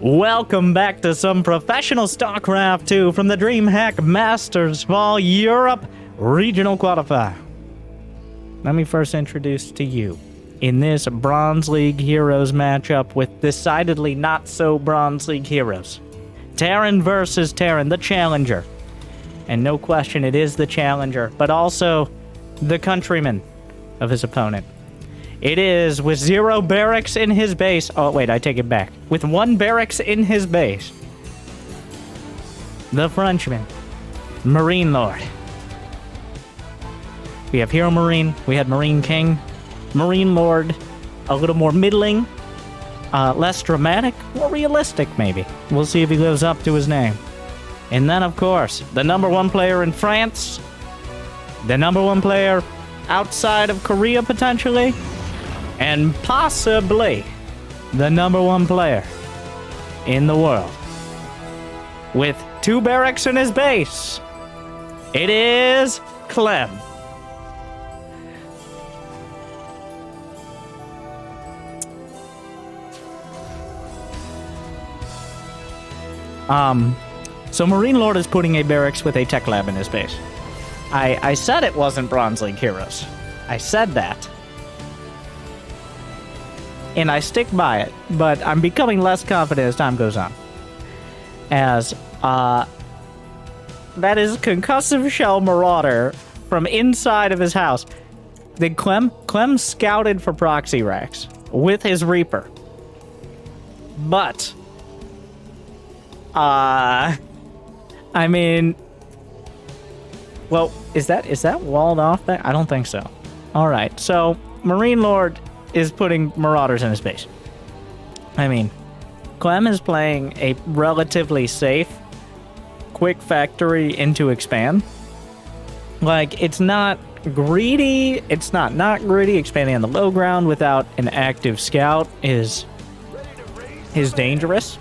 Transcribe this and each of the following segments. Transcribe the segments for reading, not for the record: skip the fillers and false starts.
Welcome back to some professional StarCraft 2 from the Dreamhack Masters Fall Europe Regional Qualifier. Let me first introduce to you, in this Bronze League Heroes matchup with decidedly not so Bronze League Heroes, Terran versus Terran, the challenger. And no question it is the challenger, but also the countryman of his opponent. It is with 0 barracks in his base. Oh, wait, I take it back. With 1 barracks in his base. The Frenchman, MarineLord. We have Hero Marine. We had Marine King. MarineLord, a little more middling. Less dramatic. More realistic, maybe. We'll see if he lives up to his name. And then, of course, the #1 player in France. The #1 player outside of Korea, potentially. And possibly the #1 player in the world. With 2 barracks in his base, it is Clem. So MarineLord is putting a barracks with a tech lab in his base. I said it wasn't Bronze League Heroes. I said that. And I stick by it, but I'm becoming less confident as time goes on. As, that is concussive shell marauder from inside of his house. Did Clem scouted for proxy racks with his Reaper. But, I mean, well, is that walled off there? I don't think so. Alright, so MarineLord is putting Marauders in his base. I mean, Clem is playing a relatively safe, quick factory into expand. Like, it's not greedy, it's not greedy. Expanding on the low ground without an active scout is dangerous.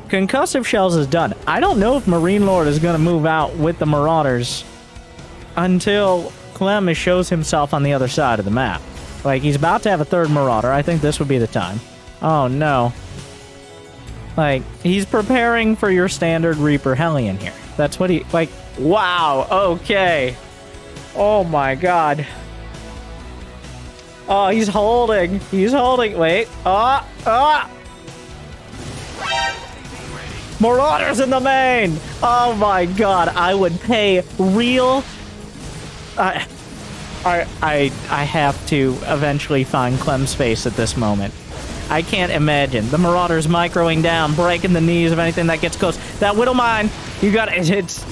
Concussive shells is done. I don't know if MarineLord is going to move out with the Marauders until Clem shows himself on the other side of the map. Like, he's about to have a 3rd Marauder. I think this would be the time. Oh, no. Like, he's preparing for your standard Reaper Hellion here. That's what he... Like, wow, okay. Oh, my God. Oh, he's holding. He's holding. Wait. Marauders in the main! Oh, my God. I would pay real... I have to eventually find Clem's face at this moment. I can't imagine. The Marauders microing down, breaking the knees of anything that gets close. That Widow Mine, you got it's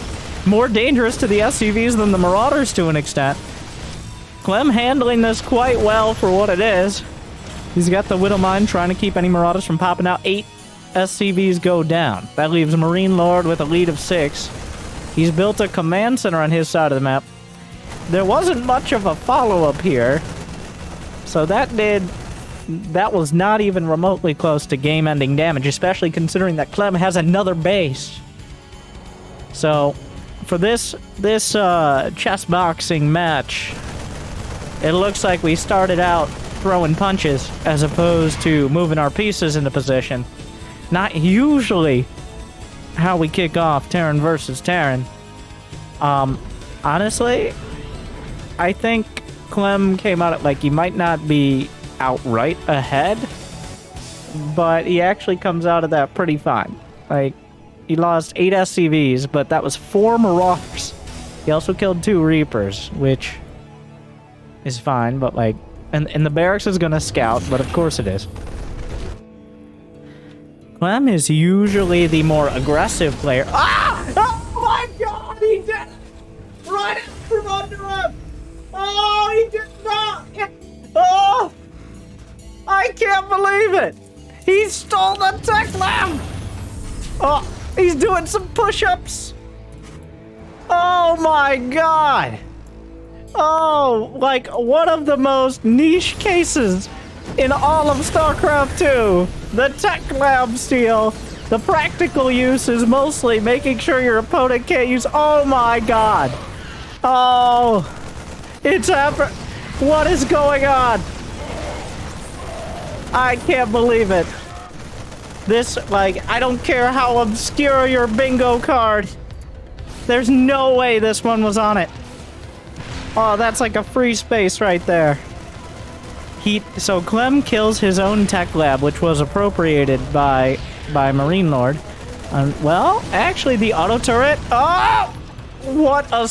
more dangerous to the SCVs than the Marauders to an extent. Clem handling this quite well for what it is. He's got the Widow Mine trying to keep any Marauders from popping out. 8 SCVs go down. That leaves MarineLord with a lead of 6. He's built a command center on his side of the map. There wasn't much of a follow-up here, so that was not even remotely close to game-ending damage, especially considering that Clem has another base. So, for this chess boxing match, it looks like we started out throwing punches as opposed to moving our pieces into position. Not usually how we kick off Terran versus Terran. Honestly, I think Clem came out at, like, he might not be outright ahead, but he actually comes out of that pretty fine. Like, he lost 8 SCVs, but that was 4 Marauders. He also killed 2 Reapers, which is fine, but, like, and the barracks is gonna scout, but of course it is. Clem is usually the more aggressive player. Ah! Oh my God, he did it! Right from under him! Oh, he did not! Oh! I can't believe it! He stole the tech lab! Oh, he's doing some push-ups! Oh my God! Oh, like one of the most niche cases in all of StarCraft 2. The tech lab steal. The practical use is mostly making sure your opponent can't use... Oh my God! Oh! It's happening! What is going on? I can't believe it. This, like, I don't care how obscure your bingo card. There's no way this one was on it. Oh, that's like a free space right there. So Clem kills his own tech lab, which was appropriated by MarineLord. Well, actually, the auto turret. Oh, what a!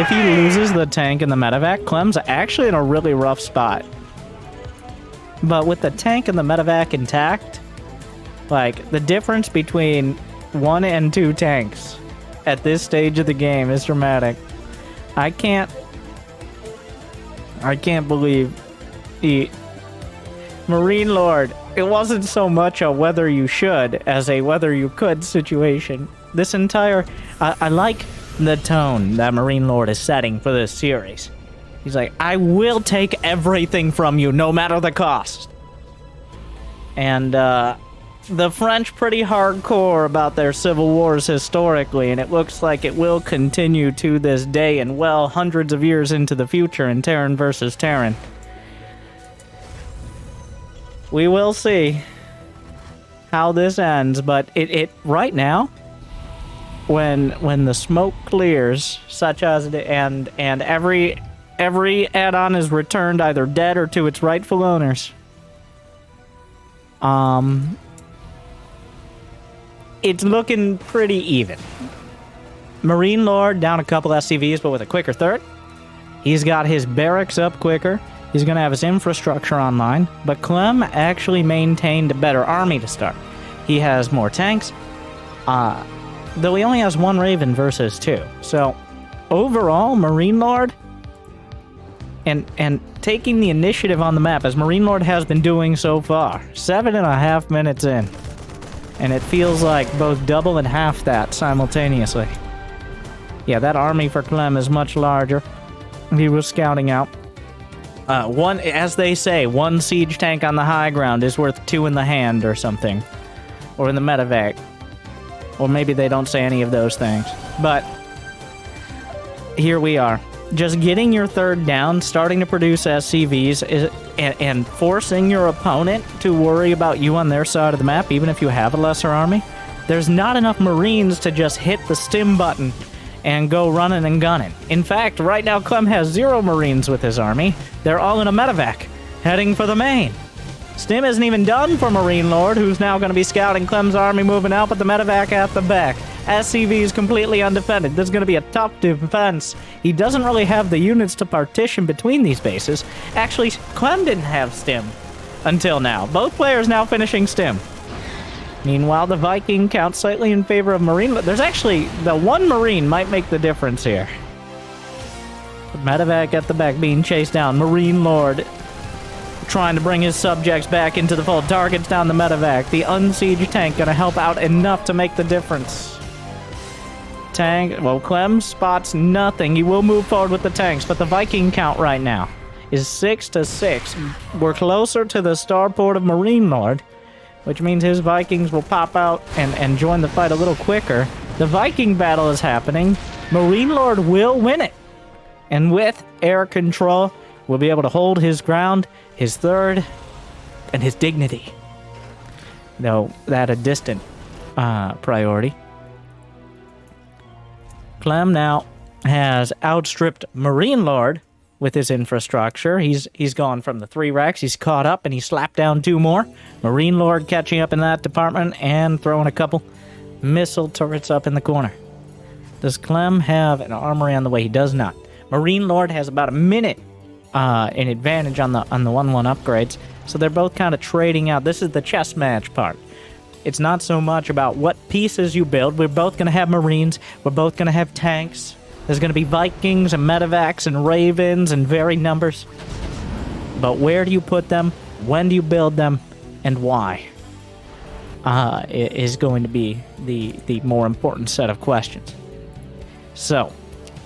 If he loses the tank and the medevac, Clem's actually in a really rough spot. But with the tank and the medevac intact, like the difference between 1 and 2 tanks at this stage of the game is dramatic. I can't believe MarineLord. It wasn't so much a whether you should as a whether you could situation. This entire... I like the tone that MarineLord is setting for this series. He's like, I will take everything from you, no matter the cost. And, the French pretty hardcore about their civil wars historically, and it looks like it will continue to this day and well hundreds of years into the future in Terran versus Terran. We will see how this ends, but it right now, when the smoke clears, such as it, and every add-on is returned either dead or to its rightful owners, it's looking pretty even. MarineLord down a couple SCVs, but with a quicker third. He's got his barracks up quicker. He's going to have his infrastructure online. But Clem actually maintained a better army to start. He has more tanks, though he only has 1 Raven versus 2. So, overall, MarineLord, and taking the initiative on the map, as MarineLord has been doing so far, 7.5 minutes in. And it feels like both double and half that simultaneously. Yeah, that army for Clem is much larger. He was scouting out. As they say, 1 siege tank on the high ground is worth 2 in the hand or something. Or in the medevac. Or maybe they don't say any of those things. But here we are. Just getting your third down, starting to produce SCVs, and forcing your opponent to worry about you on their side of the map, even if you have a lesser army. There's not enough Marines to just hit the stim button and go running and gunning. In fact, right now Clem has 0 Marines with his army. They're all in a medevac, heading for the main. Stim isn't even done for MarineLord, who's now going to be scouting Clem's army moving out, but the medevac at the back. SCV is completely undefended. This is going to be a tough defense. He doesn't really have the units to partition between these bases. Actually, Clem didn't have Stim until now. Both players now finishing Stim. Meanwhile, the Viking counts slightly in favor of Marine. There's actually... the 1 Marine might make the difference here. Medevac at the back being chased down. MarineLord trying to bring his subjects back into the fold. Targets down the medevac. The unsieged tank going to help out enough to make the difference. Tank... well, Clem spots nothing. He will move forward with the tanks, but the Viking count right now is 6-6. We're closer to the starport of MarineLord, which means his Vikings will pop out and join the fight a little quicker. The Viking battle is happening. MarineLord will win it. And with air control, will be able to hold his ground, his third, and his dignity. Though that a distant priority. Clem now has outstripped MarineLord with his infrastructure. He's gone from the 3 racks. He's caught up, and he slapped down 2 more. MarineLord catching up in that department and throwing a couple missile turrets up in the corner. Does Clem have an armory on the way? He does not. MarineLord has about a minute in advantage on the 1-1 upgrades, so they're both kind of trading out. This is the chess match part. It's not so much about what pieces you build. We're both going to have Marines. We're both going to have tanks. There's going to be Vikings and medevacs and Ravens and varied numbers. But where do you put them? When do you build them? And why? Is going to be the more important set of questions. So,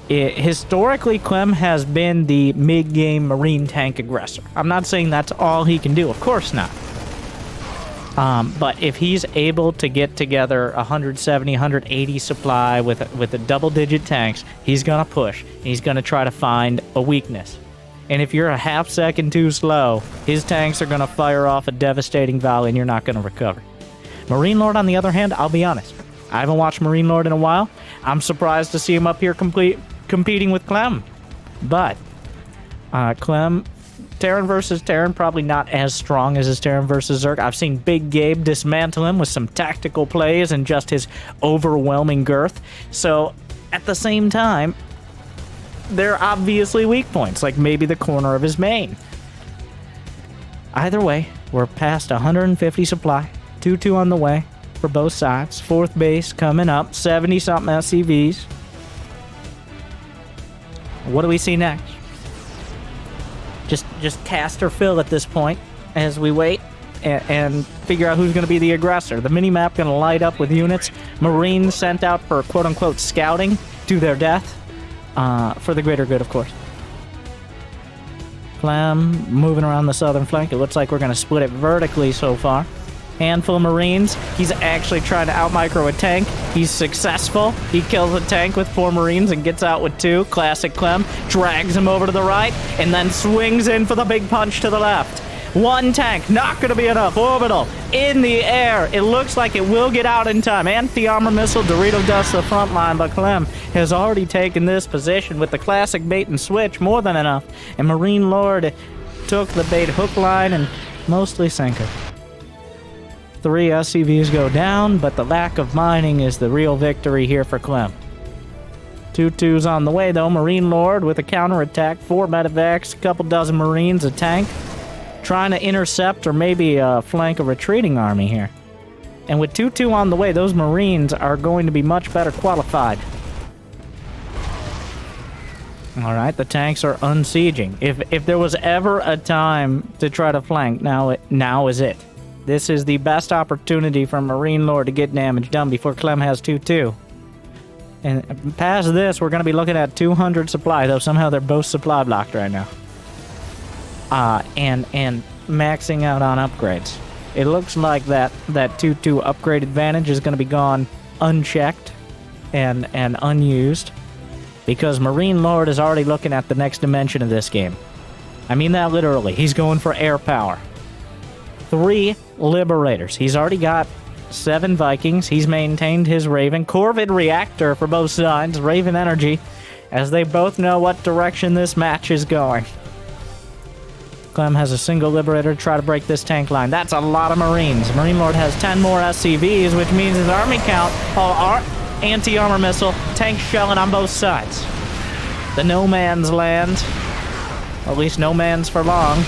historically, Clem has been the mid-game Marine tank aggressor. I'm not saying that's all he can do. Of course not. But if he's able to get together 170, 180 supply with a double-digit tanks, he's going to push. He's going to try to find a weakness. And if you're a half second too slow, his tanks are going to fire off a devastating volley and you're not going to recover. MarineLord, on the other hand, I'll be honest, I haven't watched MarineLord in a while. I'm surprised to see him up here competing with Clem. But Clem, Terran versus Terran, probably not as strong as his Terran versus Zerg. I've seen Big Gabe dismantle him with some tactical plays and just his overwhelming girth. So, at the same time, there are obviously weak points, like maybe the corner of his main. Either way, we're past 150 supply. 2-2 on the way for both sides. 4th base coming up. 70-something SCVs. What do we see next? Just cast or fill at this point as we wait and figure out who's going to be the aggressor. The mini-map going to light up with units. Marines sent out for quote-unquote scouting to their death. For the greater good, of course. Clem moving around the southern flank. It looks like we're going to split it vertically so far. Handful of Marines. He's actually trying to out-micro a tank. He's successful. He kills a tank with 4 Marines and gets out with 2. Classic Clem. Drags him over to the right and then swings in for the big punch to the left. 1 tank. Not going to be enough. Orbital. In the air. It looks like it will get out in time. Anti-armor missile. Dorito dusts the front line, but Clem has already taken this position with the classic bait and switch. More than enough. And MarineLord took the bait hook, line, and mostly sinker. 3 SCVs go down, but the lack of mining is the real victory here for Clem. 2-2's on the way, though. MarineLord with a counterattack, 4 medevacs, a couple dozen Marines, a tank, trying to intercept or maybe flank a retreating army here. And with 2-2 on the way, those Marines are going to be much better qualified. Alright, the tanks are unsieging. If there was ever a time to try to flank, now is it. This is the best opportunity for MarineLord to get damage done before Clem has 2-2. And past this, we're going to be looking at 200 supply, though somehow they're both supply blocked right now. And maxing out on upgrades. It looks like that 2-2 upgrade advantage is going to be gone unchecked and unused, because MarineLord is already looking at the next dimension of this game. I mean that literally. He's going for air power. 3 Liberators. He's already got 7 Vikings. He's maintained his Raven. Corvid Reactor for both sides. Raven Energy, as they both know what direction this match is going. Clem has a single Liberator to try to break this tank line. That's a lot of Marines. MarineLord has 10 more SCVs, which means his army count, anti-armor missile, tank shelling on both sides. The no man's land. At least no man's for long.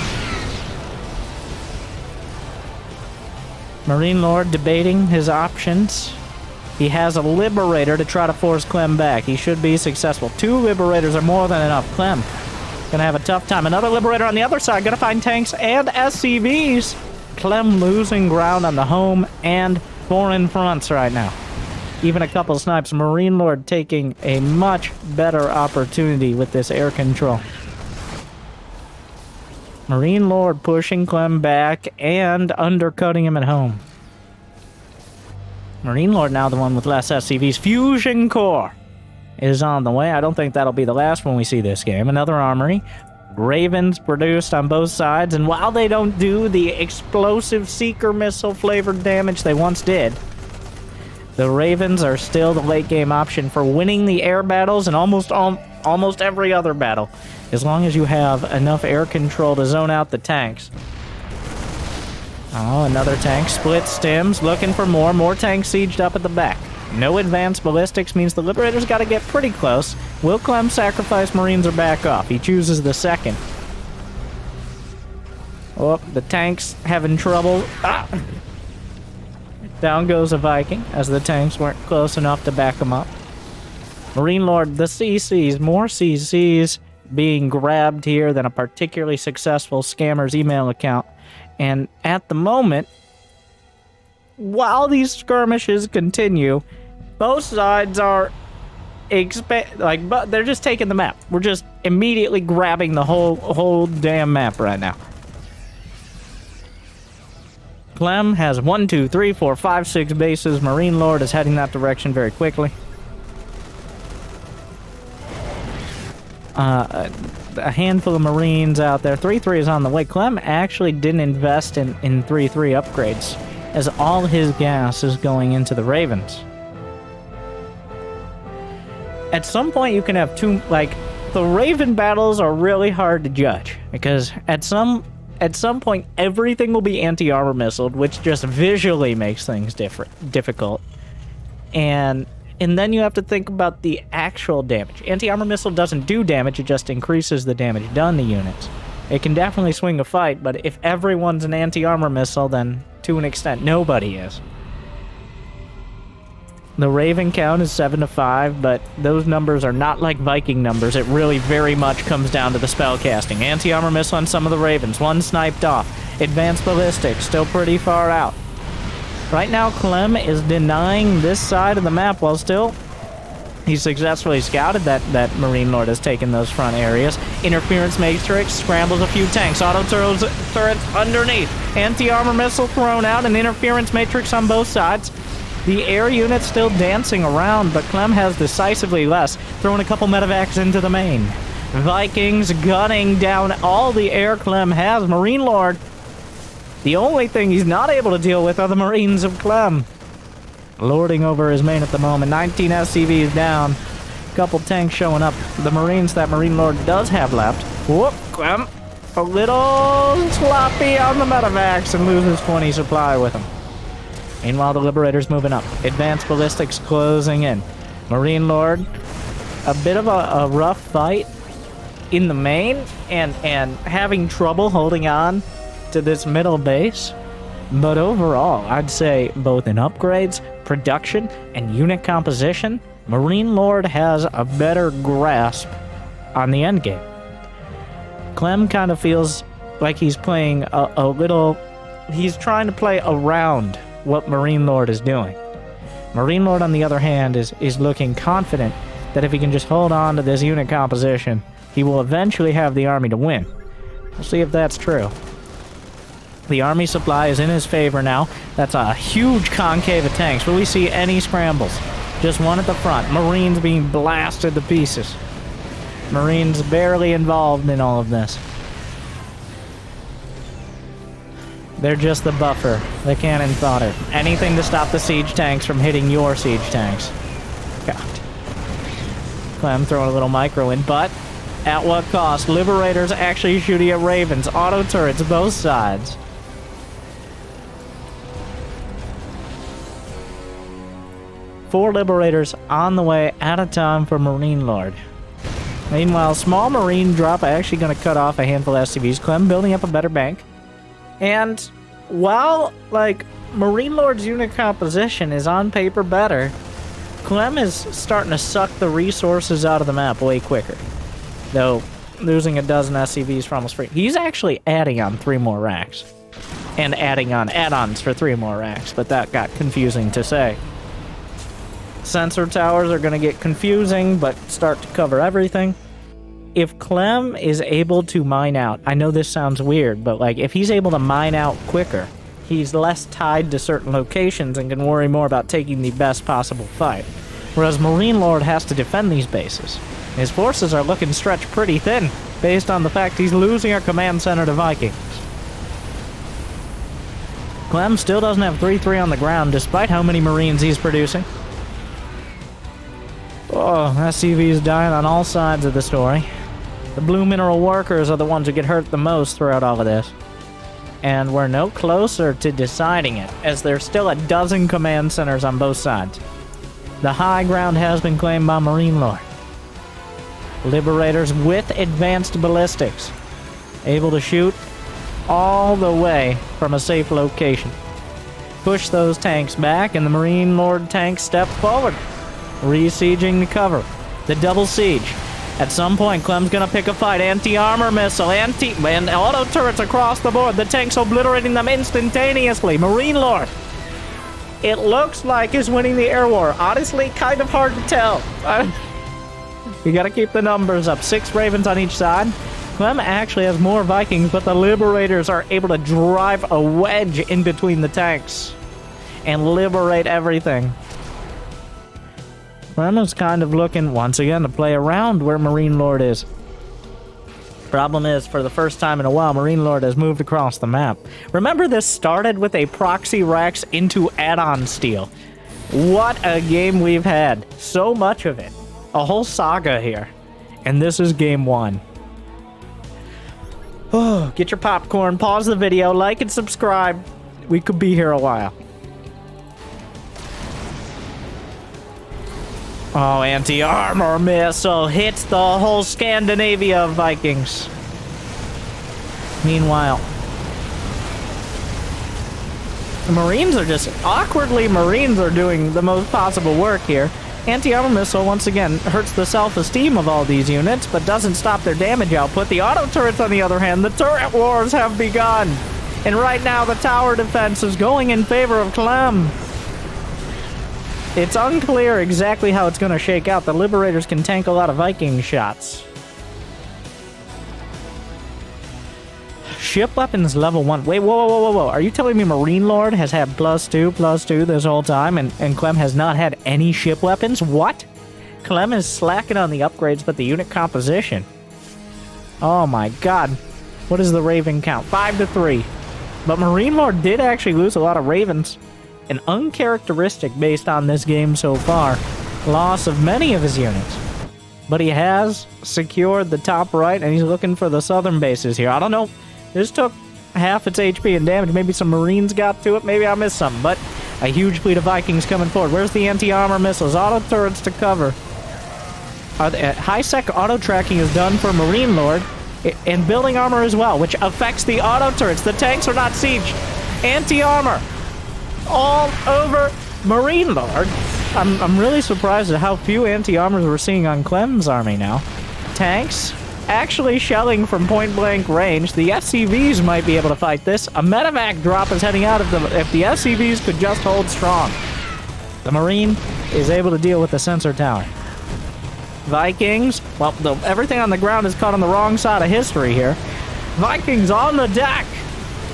MarineLord debating his options. He has a Liberator to try to force Clem back. He should be successful. 2 Liberators are more than enough. Clem gonna have a tough time. Another Liberator on the other side. Gonna find tanks and SCVs. Clem losing ground on the home and foreign fronts right now. Even a couple snipes. MarineLord taking a much better opportunity with this air control. MarineLord pushing Clem back and undercutting him at home. MarineLord now the one with less SCVs. Fusion Core is on the way. I don't think that'll be the last one we see this game. Another armory. Ravens produced on both sides, and while they don't do the explosive seeker missile flavored damage they once did, the Ravens are still the late game option for winning the air battles and almost every other battle, as long as you have enough air control to zone out the tanks. Oh, another tank. Split stims, looking for more tanks sieged up at the back. No advanced ballistics means the Liberator's got to get pretty close. Will Clem sacrifice Marines or back off? He chooses the second. Oh, the tank's having trouble. Down goes a Viking, as the tanks weren't close enough to back him up. MarineLord, the CCs, more CCs being grabbed here than a particularly successful scammer's email account. And at the moment, while these skirmishes continue, both sides are but they're just taking the map. We're just immediately grabbing the whole damn map right now. Clem has 1, 2, 3, 4, 5, 6 bases. MarineLord is heading that direction very quickly. A handful of Marines out there. 3-3 is on the way. Clem actually didn't invest in 3-3 upgrades as all his gas is going into the Ravens. At some point, you can have two, like, the Raven battles are really hard to judge, because at some point, everything will be anti-armor missiled, which just visually makes things difficult. And then you have to think about the actual damage. Anti-armor missile doesn't do damage, it just increases the damage done to units. It can definitely swing a fight, but if everyone's an anti-armor missile, then to an extent, nobody is. The Raven count is 7 to 5, but those numbers are not like Viking numbers. It really very much comes down to the spell casting. Anti-armor missile on some of the Ravens, one sniped off. Advanced ballistics, still pretty far out. Right now, Clem is denying this side of the map while still he successfully scouted that MarineLord has taken those front areas. Interference matrix scrambles a few tanks. Auto turrets underneath. Anti-armor missile thrown out, and interference matrix on both sides. The air unit's still dancing around, but Clem has decisively less, throwing a couple medevacs into the main. Vikings gunning down all the air Clem has. MarineLord, the only thing he's not able to deal with are the Marines of Clem. Lording over his main at the moment. 19 SCVs down. Couple tanks showing up. The Marines that MarineLord does have left. Whoop, Clem. A little sloppy on the medevacs and loses 20 supply with him. Meanwhile, the Liberator's moving up. Advanced ballistics closing in. MarineLord, a bit of a rough fight in the main and having trouble holding on to this middle base. But overall, I'd say both in upgrades, production, and unit composition, MarineLord has a better grasp on the endgame. Clem kind of feels like he's playing a little... He's trying to play around what MarineLord is doing. MarineLord, on the other hand, is looking confident that if he can just hold on to this unit composition, he will eventually have the army to win. We'll see if that's true. The army supply is in his favor now. That's a huge concave of tanks. Will we see any scrambles? Just one at the front. Marines being blasted to pieces. Marines barely involved in all of this. They're just the buffer, the cannon fodder. Anything to stop the siege tanks from hitting your siege tanks. God. Clem throwing a little micro in, but at what cost? Liberators actually shooting at Ravens. Auto turrets, both sides. Four Liberators on the way at a time for MarineLord. Meanwhile, small Marine drop actually going to cut off a handful of SCVs. Clem building up a better bank. And while, like, MarineLord's unit composition is on paper better, Clem is starting to suck the resources out of the map way quicker. Though, losing a dozen SCVs for almost free. He's actually adding on 3 more racks. And adding on add-ons for 3 more racks, but that got confusing to say. Sensor towers are going to get confusing, but start to cover everything. If Clem is able to mine out, I know this sounds weird, but like if he's able to mine out quicker, he's less tied to certain locations and can worry more about taking the best possible fight. Whereas MarineLord has to defend these bases. His forces are looking stretched pretty thin, based on the fact he's losing a command center to Vikings. Clem still doesn't have 3-3 on the ground, despite how many Marines he's producing. Oh, SCV's dying on all sides of the story. The blue mineral workers are the ones who get hurt the most throughout all of this. And we're no closer to deciding it, as there's still a dozen command centers on both sides. The high ground has been claimed by MarineLord. Liberators with advanced ballistics, able to shoot all the way from a safe location. Push those tanks back, and the MarineLord tanks step forward. Re-sieging the cover. The double siege. At some point, Clem's gonna pick a fight. Anti-armor missile, and auto turrets across the board. The tanks obliterating them instantaneously. MarineLord, it looks like he's winning the air war. Honestly, kind of hard to tell. You gotta keep the numbers up. 6 Ravens on each side. Clem actually has more Vikings, but the Liberators are able to drive a wedge in between the tanks and liberate everything. Clem is kind of looking, once again, to play around where MarineLord is. Problem is, for the first time in a while, MarineLord has moved across the map. Remember, this started with a proxy Rex into add-on steel. What a game we've had. So much of it. A whole saga here. And this is game 1. Oh, get your popcorn, pause the video, like and subscribe. We could be here a while. Oh, anti-armor missile hits the whole Scandinavia of Vikings. Meanwhile, the Marines are just awkwardly. Marines are doing the most possible work here. Anti-armor missile once again hurts the self-esteem of all these units, but doesn't stop their damage output. The auto turrets, on the other hand, the turret wars have begun, and right now the tower defense is going in favor of Clem. It's unclear exactly how it's going to shake out. The Liberators can tank a lot of Viking shots. Ship weapons level 1. Wait, whoa. Are you telling me MarineLord has had +2 this whole time and Clem has not had any ship weapons? What? Clem is slacking on the upgrades, but the unit composition. Oh my god. What is the Raven count? 5-3. But MarineLord did actually lose a lot of Ravens. An uncharacteristic based on this game so far. Loss of many of his units. But he has secured the top right, and he's looking for the southern bases here. I don't know. This took half its HP and damage. Maybe some Marines got to it. Maybe I missed something. But a huge fleet of Vikings coming forward. Where's the anti-armor missiles? Auto turrets to cover. High-sec auto tracking is done for MarineLord. And building armor as well, which affects the auto turrets. The tanks are not sieged. Anti-armor all over MarineLord. I'm really surprised at how few anti-armors we're seeing on Clem's army now. Tanks actually shelling from point-blank range. The SCVs might be able to fight this. A medevac drop is heading out if the SCVs could just hold strong. The Marine is able to deal with the sensor tower. Vikings, well, everything on the ground is caught on the wrong side of history here. Vikings on the deck.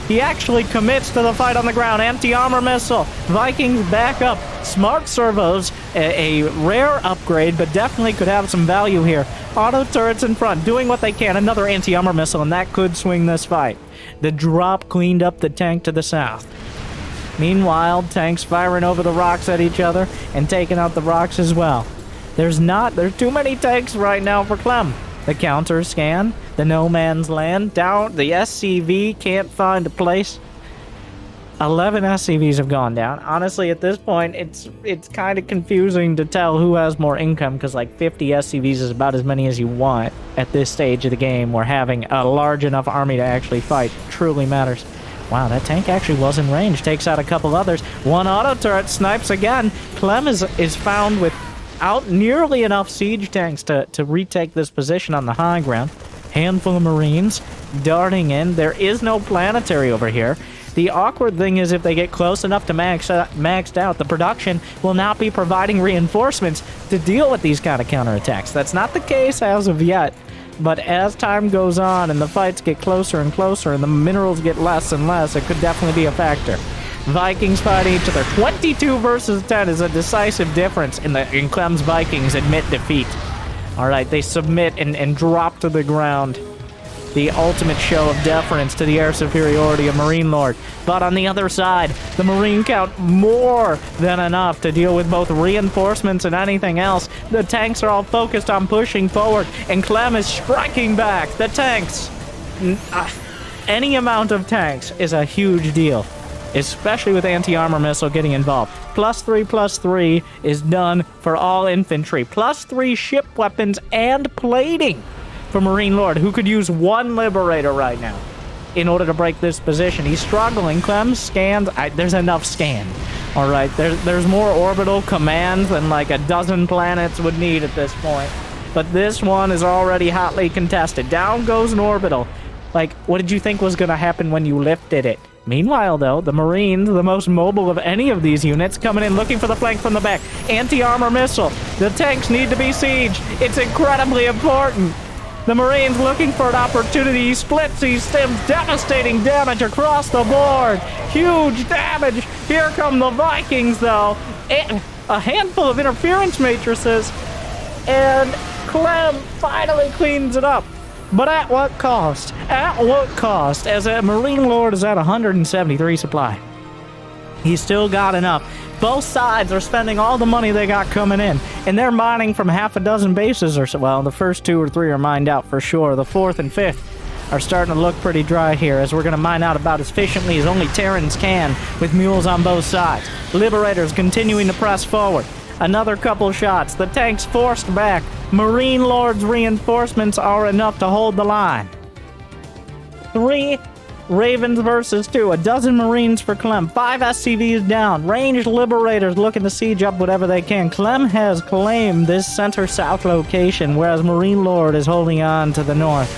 He actually commits to the fight on the ground. Anti-armor missile. Vikings back up. Smart servos, a rare upgrade, but definitely could have some value here. Auto turrets in front, doing what they can. Another anti-armor missile, and that could swing this fight. The drop cleaned up the tank to the south. Meanwhile, tanks firing over the rocks at each other and taking out the rocks as well. There's too many tanks right now for Clem. The counter scan, the no man's land, down, the SCV can't find a place. 11 SCVs have gone down. Honestly, at this point, it's kind of confusing to tell who has more income, because like 50 SCVs is about as many as you want at this stage of the game, where having a large enough army to actually fight truly matters. Wow, that tank actually was in range, takes out a couple others. One auto turret snipes again. Clem is found without nearly enough siege tanks to retake this position on the high ground. Handful of Marines darting in. There is no planetary over here. The awkward thing is, if they get close enough to maxed out, the production will not be providing reinforcements to deal with these kind of counterattacks. That's not the case as of yet, but as time goes on and the fights get closer and closer and the minerals get less and less, it could definitely be a factor. Vikings fighting each other. 22 versus 10 is a decisive difference in Clem's Vikings admit defeat. All right, they submit and drop to the ground. The ultimate show of deference to the air superiority of MarineLord. But on the other side, the Marine count more than enough to deal with both reinforcements and anything else. The tanks are all focused on pushing forward, and Clem is striking back. The tanks, any amount of tanks is a huge deal, especially with anti-armor missile getting involved. +3/+3 is done for all infantry. +3 ship weapons and plating for MarineLord, who could use one Liberator right now in order to break this position. He's struggling. Clem scans. There's enough scan. All right, there's more orbital commands than like a dozen planets would need at this point. But this one is already hotly contested. Down goes an orbital. Like, what did you think was going to happen when you lifted it? Meanwhile, though, the Marines, the most mobile of any of these units, coming in looking for the flank from the back. Anti-armor missile. The tanks need to be sieged. It's incredibly important. The Marines looking for an opportunity. He splits, he stems, devastating damage across the board. Huge damage. Here come the Vikings, though. A handful of interference matrices. And Clem finally cleans it up. But at what cost? At what cost? As a MarineLord is at 173 supply. He's still got enough. Both sides are spending all the money they got coming in, and they're mining from half a dozen bases or so. Well, the first 2 or 3 are mined out for sure. The 4th and 5th are starting to look pretty dry here, as we're going to mine out about as efficiently as only Terrans can, with mules on both sides. Liberators continuing to press forward. Another couple shots. The tanks forced back. MarineLord's reinforcements are enough to hold the line. 3 Ravens versus 2. A dozen Marines for Clem. 5 SCVs down. Ranged Liberators looking to siege up whatever they can. Clem has claimed this center-south location, whereas MarineLord is holding on to the north.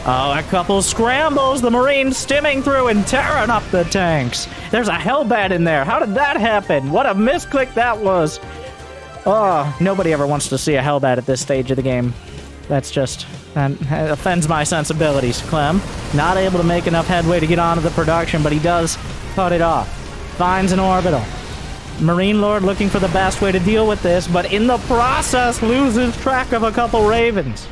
Oh, a couple scrambles. The Marines stimming through and tearing up the tanks. There's a Hellbat in there. How did that happen? What a misclick that was. Oh, nobody ever wants to see a Hellbat at this stage of the game. That's just... that offends my sensibilities. Clem, not able to make enough headway to get onto the production, but he does cut it off. Finds an orbital. MarineLord looking for the best way to deal with this, but in the process loses track of a couple Ravens.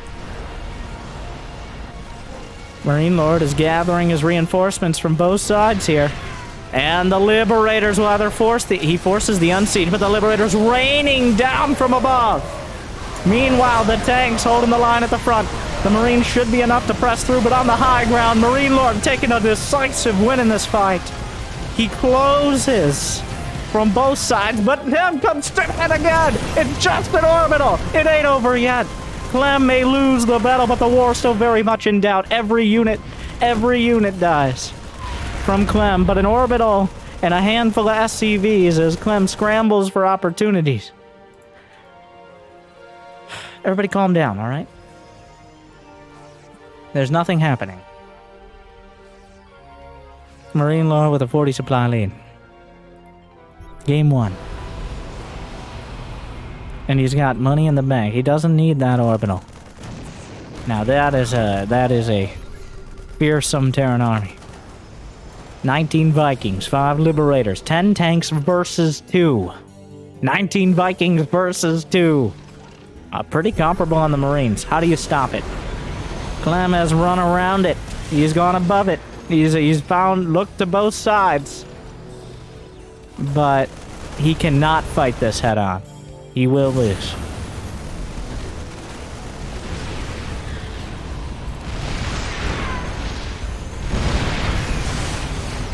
MarineLord is gathering his reinforcements from both sides here. And the Liberators will either he forces the unsiege, but the Liberators raining down from above. Meanwhile, the tanks holding the line at the front. The Marines should be enough to press through, but on the high ground, MarineLord taking a decisive win in this fight. He closes from both sides, but then comes Dreamhack again. It's just an orbital. It ain't over yet. Clem may lose the battle, but the war's still very much in doubt. Every unit dies from Clem, but an orbital and a handful of SCVs as Clem scrambles for opportunities. Everybody calm down, all right? There's nothing happening. MarineLord with a 40 supply lead. Game 1. And he's got money in the bank. He doesn't need that orbital. Now that is a fearsome Terran army. 19 Vikings, 5 Liberators, 10 tanks versus 2. 19 Vikings versus 2. Pretty comparable on the Marines. How do you stop it? Clem has run around it. He's gone above it. He's looked to both sides. But he cannot fight this head on. He will lose.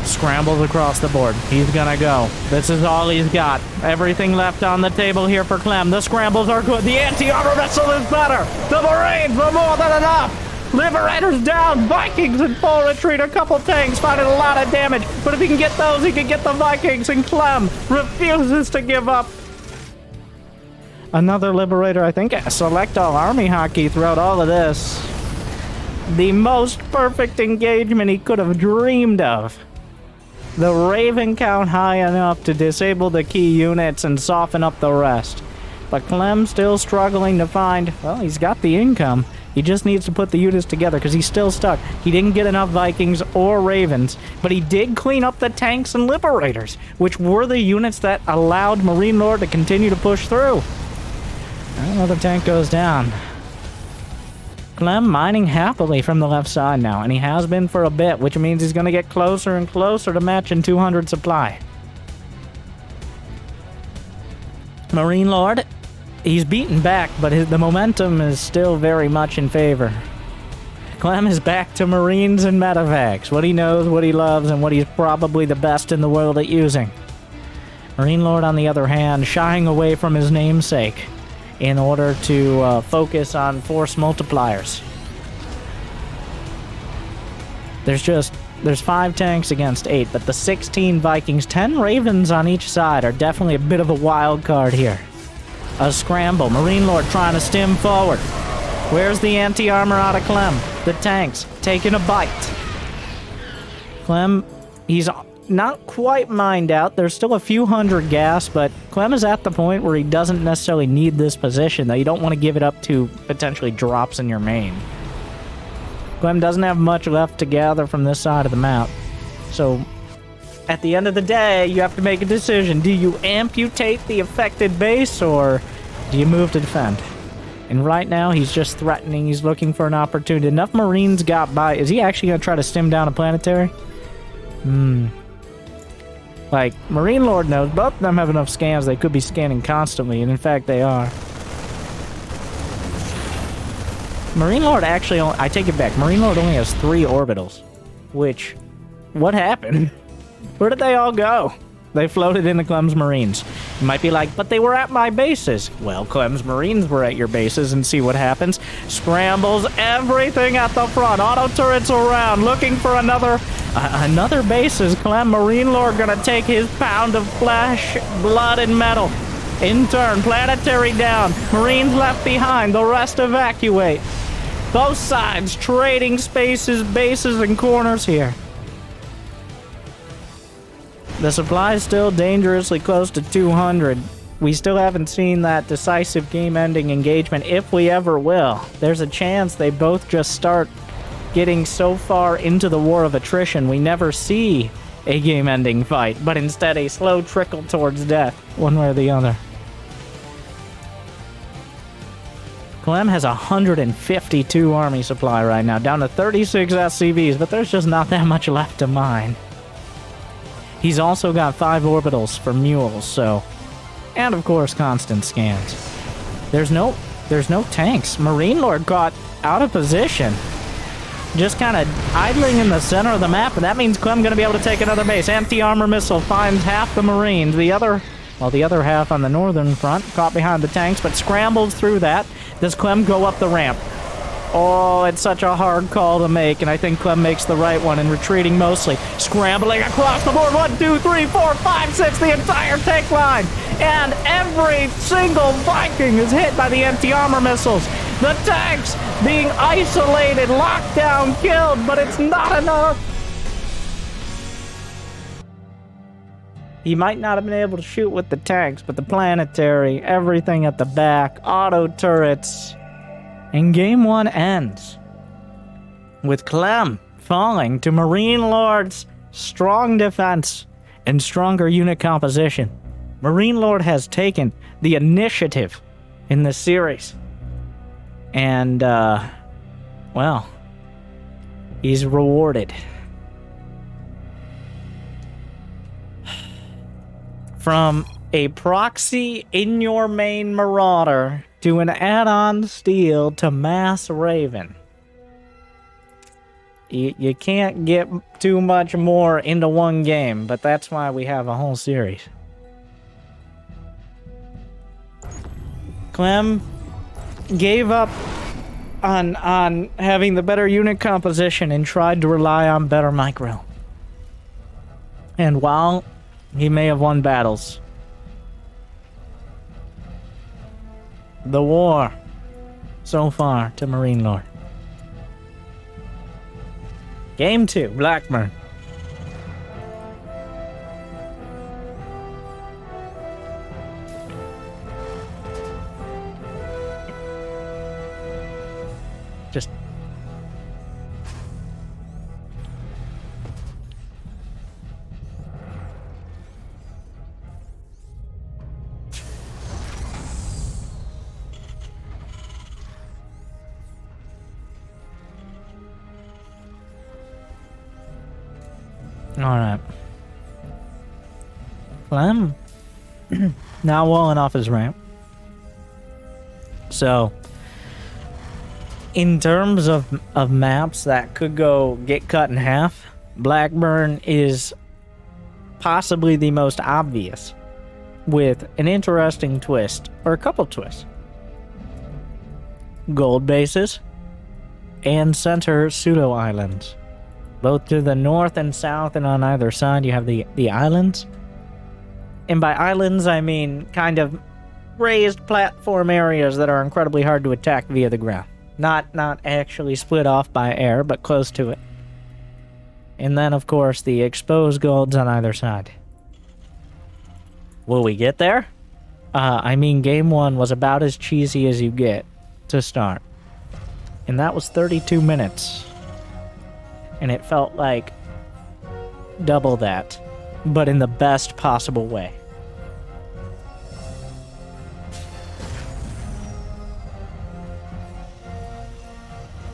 Scrambles across the board. He's gonna go. This is all he's got. Everything left on the table here for Clem. The scrambles are good. The anti-armor missile is better. The Marines were more than enough. Liberators down. Vikings in full retreat. A couple tanks finding a lot of damage. But if he can get those, he can get the Vikings. And Clem refuses to give up. Another Liberator, I think, select all army hockey throughout all of this. The most perfect engagement he could have dreamed of. The Raven count high enough to disable the key units and soften up the rest. But Clem still struggling to find... well, he's got the income. He just needs to put the units together because he's still stuck. He didn't get enough Vikings or Ravens, but he did clean up the tanks and Liberators, which were the units that allowed MarineLord to continue to push through. Another tank goes down. Clem mining happily from the left side now, and he has been for a bit, which means he's going to get closer and closer to matching 200 supply. MarineLord, he's beaten back, but the momentum is still very much in favor. Clem is back to Marines and medevacs, what he knows, what he loves, and what he's probably the best in the world at using. MarineLord, on the other hand, shying away from his namesake in order to focus on force multipliers. There's 5 tanks against 8, but the 16 Vikings, 10 Ravens on each side are definitely a bit of a wild card here. A scramble. MarineLord trying to stim forward. Where's the anti-armor out of Clem? The tanks taking a bite. Clem, he's not quite mined out. There's still a few hundred gas, but Clem is at the point where he doesn't necessarily need this position, though you don't want to give it up to potentially drops in your main. Clem doesn't have much left to gather from this side of the map. So, at the end of the day, you have to make a decision. Do you amputate the affected base, or do you move to defend? And right now, he's just threatening. He's looking for an opportunity. Enough Marines got by. Is he actually going to try to stim down a planetary? Like, MarineLord knows both of them have enough scans. They could be scanning constantly, and in fact, they are. MarineLord actually, I take it back. MarineLord only has 3 orbitals. Which, what happened? Where did they all go? They floated into Clem's Marines. You might be like, but they were at my bases. Well, Clem's Marines were at your bases, and see what happens. Scrambles everything at the front. Auto turrets around, looking for another bases. Clem, MarineLord, gonna take his pound of flesh, blood, and metal. In turn, planetary down. Marines left behind. The rest evacuate. Both sides trading spaces, bases, and corners here. The supply is still dangerously close to 200. We still haven't seen that decisive game-ending engagement, if we ever will. There's a chance they both just start getting so far into the war of attrition we never see a game-ending fight, but instead a slow trickle towards death, one way or the other. Clem has 152 army supply right now, down to 36 SCVs, but there's just not that much left to mine. He's also got 5 orbitals for mules, so... And, of course, constant scans. There's no tanks. MarineLord got out of position. Just kind of idling in the center of the map, and that means Clem going to be able to take another base. Anti-armor missile finds half the Marines. The other half on the northern front, caught behind the tanks, but scrambles through that. Does Clem go up the ramp? Oh, it's such a hard call to make, and I think Clem makes the right one in retreating mostly. Scrambling across the board. 1, 2, 3, 4, 5, 6, the entire tank line. And every single Viking is hit by the anti-armor missiles. The tanks being isolated, locked down, killed, but it's not enough. He might not have been able to shoot with the tanks, but the planetary, everything at the back, auto turrets. And game 1 ends with Clem falling to MarineLord's strong defense and stronger unit composition. MarineLord has taken the initiative in this series. And, well, he's rewarded. From a proxy in your main Marauder to an add-on steel to Mass Raven. You can't get too much more into one game, but that's why we have a whole series. Clem gave up on having the better unit composition and tried to rely on better micro. And while he may have won battles, the war so far to MarineLord. Game 2, Blackburn. Just alright. Clem now walling off his ramp. So, in terms of maps that could get cut in half, Blackburn is possibly the most obvious, with an interesting twist, or a couple twists. Gold bases and center pseudo islands. Both to the north and south, and on either side you have the islands. And by islands I mean kind of raised platform areas that are incredibly hard to attack via the ground. Not actually split off by air, but close to it. And then, of course, the exposed golds on either side. Will we get there? I mean, game 1 was about as cheesy as you get to start. And that was 32 minutes. And it felt like double that, but in the best possible way.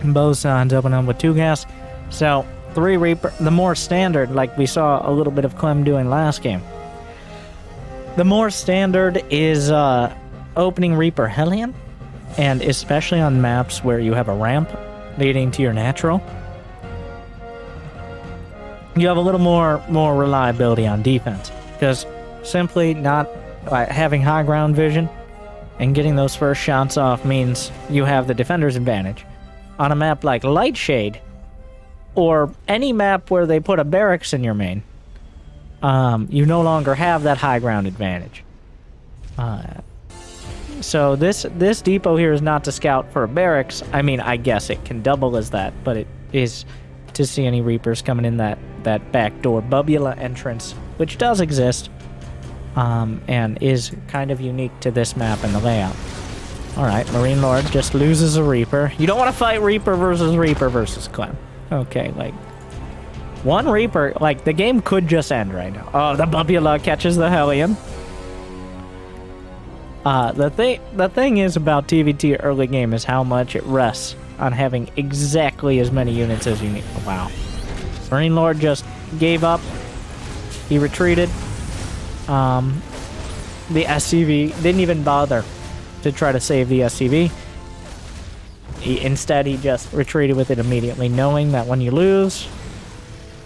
Both sides open up with 2 gas. So 3 Reaper, the more standard, like we saw a little bit of Clem doing last game. The more standard is opening Reaper Hellion, and especially on maps where you have a ramp leading to your natural, you have a little more reliability on defense, because simply not having high ground vision and getting those first shots off means you have the defender's advantage. On a map like Lightshade, or any map where they put a barracks in your main, you no longer have that high ground advantage. So this depot here is not to scout for a barracks. I mean, I guess it can double as that, but it is to see any Reapers coming in that backdoor bubula entrance, which does exist, and is kind of unique to this map and the layout. Alright, MarineLord just loses a Reaper. You don't want to fight Reaper versus Clem. Okay, like, one Reaper, like, the game could just end right now. Oh, the bubula catches the Hellion. The thing is about TVT early game is how much it rests on having exactly as many units as you need. Oh, wow. MarineLord just gave up. He retreated. The SCV didn't even bother to try to save the SCV. Instead, he just retreated with it immediately, knowing that when you lose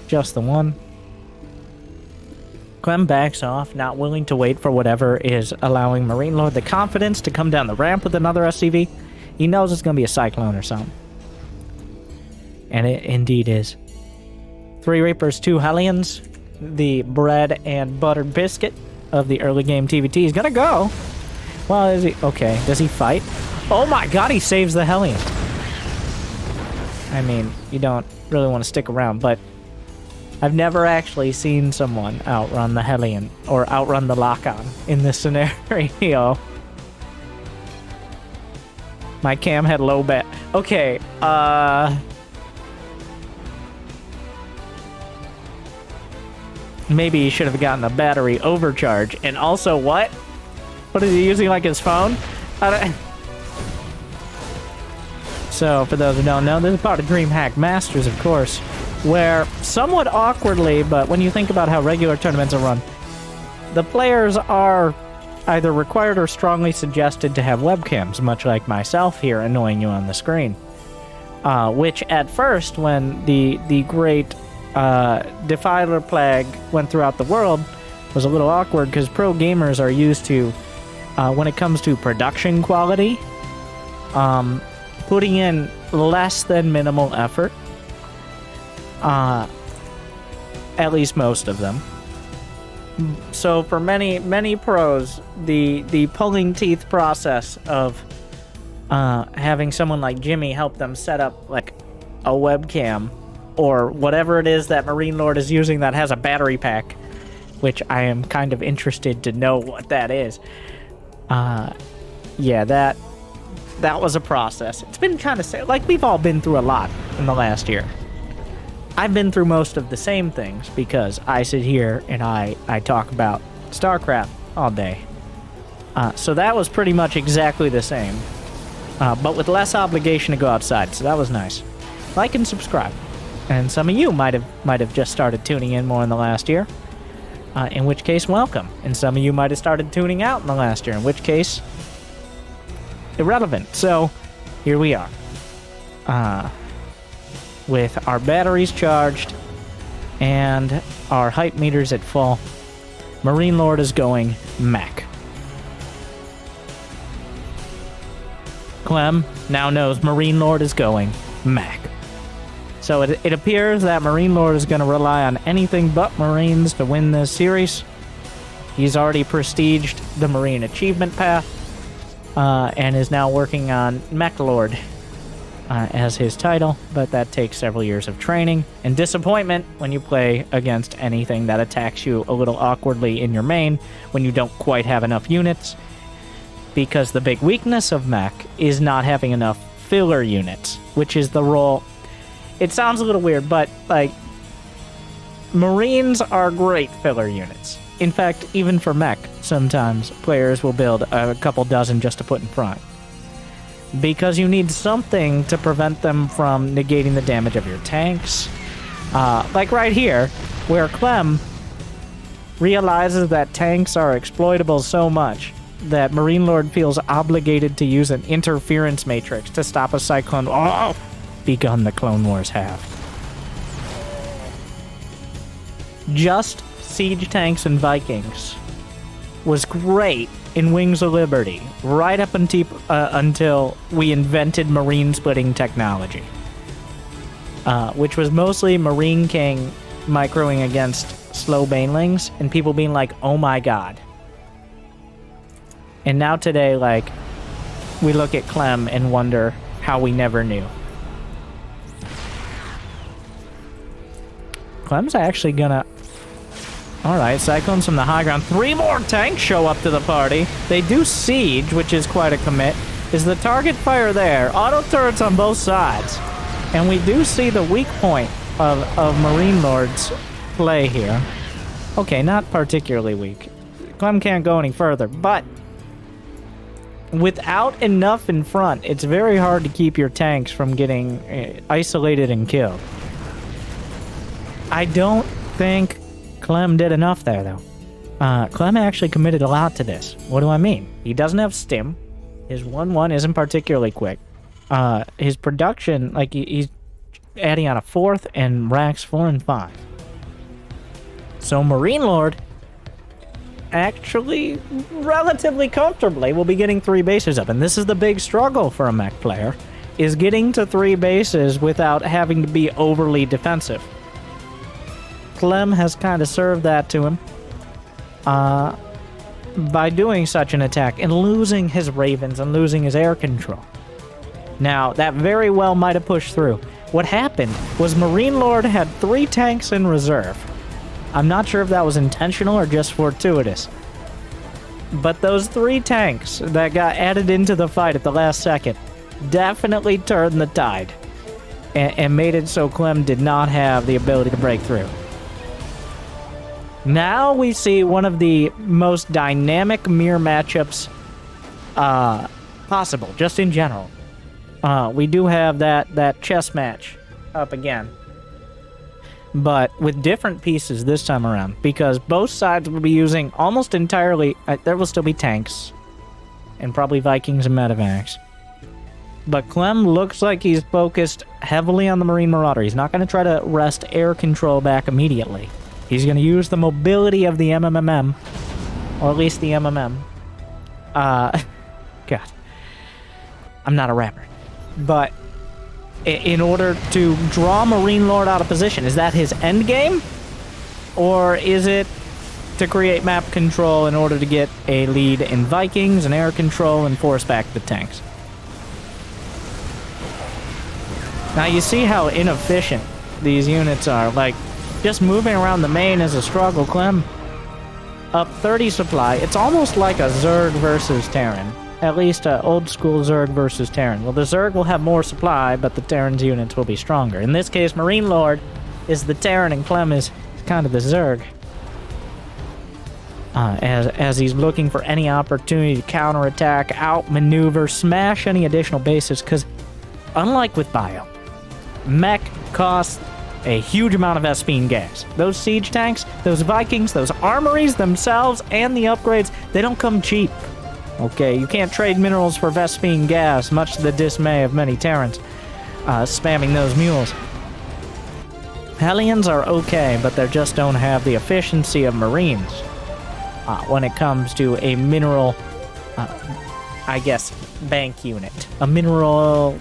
just the one, Clem backs off, not willing to wait for whatever is allowing MarineLord the confidence to come down the ramp with another SCV. He knows it's going to be a Cyclone or something. And it indeed is. 3 Reapers, 2 Hellions. The bread and buttered biscuit of the early game TVT is going to go. Well, is he... Okay, does he fight? Oh my god, he saves the Hellion. I mean, you don't really want to stick around, but I've never actually seen someone outrun the Hellion or outrun the lock-on in this scenario. My cam had low bat. Okay, maybe he should have gotten a battery overcharge. And also, what? What is he using, like his phone? So, for those who don't know, this is part of Dreamhack Masters, of course, where, somewhat awkwardly, but when you think about how regular tournaments are run, the players are either required or strongly suggested to have webcams, much like myself here annoying you on the screen. Which, at first, when the great Defiler Plague went throughout the world, was a little awkward, because pro gamers are used to, when it comes to production quality, putting in less than minimal effort. At least most of them. So for many pros, the pulling teeth process of having someone like Jimmy help them set up like a webcam or whatever it is that MarineLord is using that has a battery pack, which I am kind of interested to know what that is. Yeah, that was a process. It's been kind of like we've all been through a lot in the last year. I've been through most of the same things because I sit here and I talk about StarCraft all day. So that was pretty much exactly the same, but with less obligation to go outside. So that was nice. Like and subscribe. And some of you might have just started tuning in more in the last year, in which case, welcome. And some of you might have started tuning out in the last year, in which case, irrelevant. So here we are. With our batteries charged and our hype meters at full, MarineLord is going Mech. Clem now knows MarineLord is going Mech. So it appears that MarineLord is going to rely on anything but Marines to win this series. He's already prestiged the Marine Achievement Path, and is now working on MechLord as his title, but that takes several years of training and disappointment when you play against anything that attacks you a little awkwardly in your main when you don't quite have enough units, because the big weakness of Mech is not having enough filler units, which is the role. It sounds a little weird, but like, Marines are great filler units. In fact, even for Mech, sometimes players will build a couple dozen just to put in front. because you need something to prevent them from negating the damage of your tanks. Like right here, where Clem realizes that tanks are exploitable so much that MarineLord feels obligated to use an interference matrix to stop a cyclone. Oh, begun the Clone Wars have. Just siege tanks and Vikings was great in Wings of Liberty, right up until we invented marine splitting technology, which was mostly Marine King microing against slow banelings, and people being like, oh my god. And now today, like, we look at Clem and wonder how we never knew. Clem's actually gonna... Alright, Cyclones from the high ground. 3 more tanks show up to the party. They do siege, which is quite a commit. Is the target fire there? Auto turrets on both sides. And we do see the weak point of MarineLord's play here. Okay, not particularly weak. Clem can't go any further, but without enough in front, it's very hard to keep your tanks from getting isolated and killed. I don't think Clem did enough there, though. Clem actually committed a lot to this. What do I mean? He doesn't have stim. His 1-1 isn't particularly quick. His production, like, he's adding on a 4th and racks 4 and 5. So MarineLord actually relatively comfortably will be getting 3 bases up. And this is the big struggle for a mech player, is getting to 3 bases without having to be overly defensive. Clem has kind of served that to him by doing such an attack and losing his Ravens and losing his air control. Now, that very well might have pushed through. What happened was MarineLord had 3 tanks in reserve. I'm not sure if that was intentional or just fortuitous. But those 3 tanks that got added into the fight at the last second definitely turned the tide and made it so Clem did not have the ability to break through. Now we see one of the most dynamic mirror matchups possible, just in general. We do have that chess match up again, but with different pieces this time around, because both sides will be using almost entirely... there will still be tanks, and probably Vikings and medevacs. But Clem looks like he's focused heavily on the Marine Marauder. He's not going to try to wrest air control back immediately. He's going to use the mobility of the MMM, or at least the MMM. God. I'm not a rapper. But in order to draw MarineLord out of position, is that his end game? Or is it to create map control in order to get a lead in Vikings and air control and force back the tanks? Now you see how inefficient these units are. Like, just moving around the main is a struggle. Clem up 30 supply. It's almost like a Zerg versus Terran. At least old school Zerg versus Terran. Well, the Zerg will have more supply, but the Terran's units will be stronger. In this case, MarineLord is the Terran and Clem is kind of the Zerg. As he's looking for any opportunity to counterattack, outmaneuver, smash any additional bases, because unlike with Bio, Mech costs a huge amount of SP and gas. Those siege tanks, those Vikings, those armories themselves, and the upgrades, they don't come cheap. Okay, you can't trade minerals for Vespine gas, much to the dismay of many Terrans spamming those mules. Hellions are okay, but they just don't have the efficiency of Marines when it comes to a mineral, I guess, bank unit. A mineral...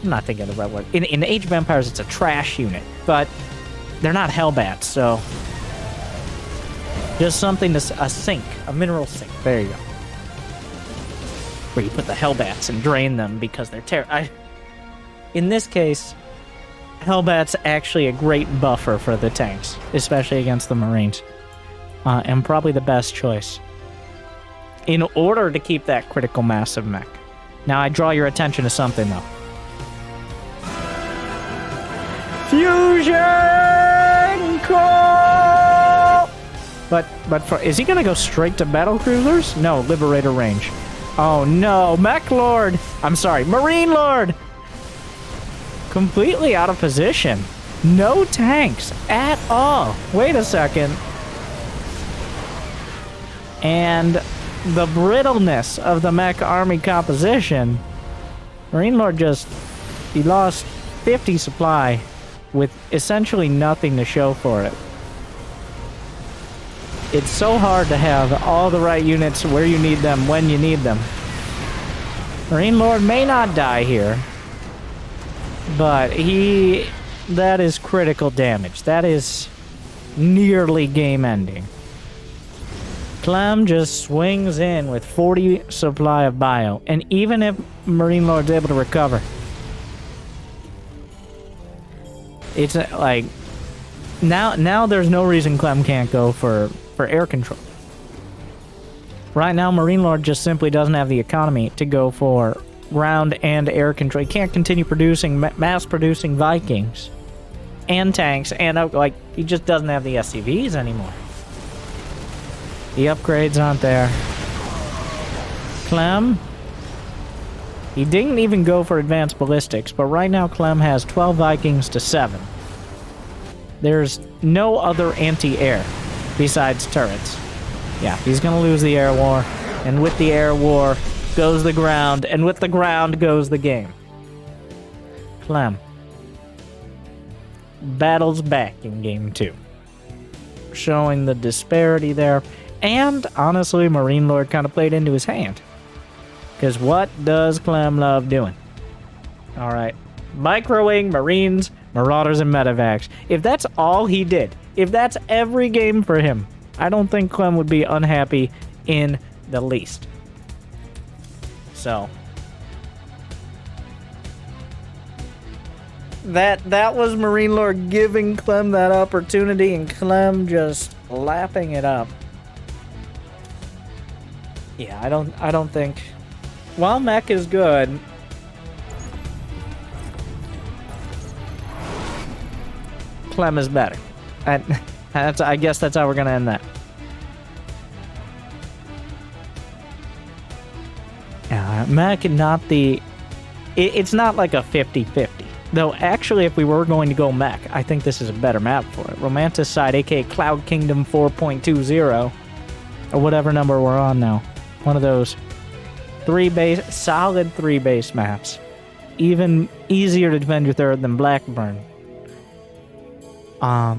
I'm not thinking of the right word. In Age of Empires, it's a trash unit, but they're not Hellbats, so just something to... a sink. A mineral sink. There you go. Where you put the Hellbats and drain them because they're in this case, Hellbat's actually a great buffer for the tanks, especially against the Marines. And probably the best choice in order to keep that critical mass of mech. Now, I draw your attention to something, though. Fusion call! But is he gonna go straight to battlecruisers? No, Liberator range. Oh no, MechLord! I'm sorry, MarineLord! Completely out of position. No tanks at all. Wait a second. And the brittleness of the mech army composition. MarineLord he lost 50 supply with essentially nothing to show for it. It's so hard to have all the right units where you need them, when you need them. MarineLord may not die here, but that is critical damage. That is nearly game ending. Clem just swings in with 40 supply of bio, and even if MarineLord's able to recover, it's like now there's no reason Clem can't go for air control. Right now, MarineLord just simply doesn't have the economy to go for ground and air control. He can't continue producing, mass-producing Vikings and tanks, and he just doesn't have the SCVs anymore. The upgrades aren't there. Clem, he didn't even go for advanced ballistics, but right now Clem has 12 Vikings to 7. There's no other anti-air besides turrets. Yeah, he's gonna lose the air war, and with the air war goes the ground, and with the ground goes the game. Clem battles back in game 2, showing the disparity there, and honestly, MarineLord kind of played into his hand, because what does Clem love doing? Alright, microwing Marines, Marauders, and Medevacs. If that's all he did, if that's every game for him, I don't think Clem would be unhappy in the least. So that was MarineLord giving Clem that opportunity, and Clem just lapping it up. Yeah, I don't think, while Mech is good, Clem is better. I guess that's how we're gonna end that. Mech, not the... It's not like a 50-50. Though, actually, if we were going to go Mech, I think this is a better map for it. Romanticide, aka Cloud Kingdom 4.20, or whatever number we're on now. One of those solid 3 base maps. Even easier to defend your third than Blackburn. I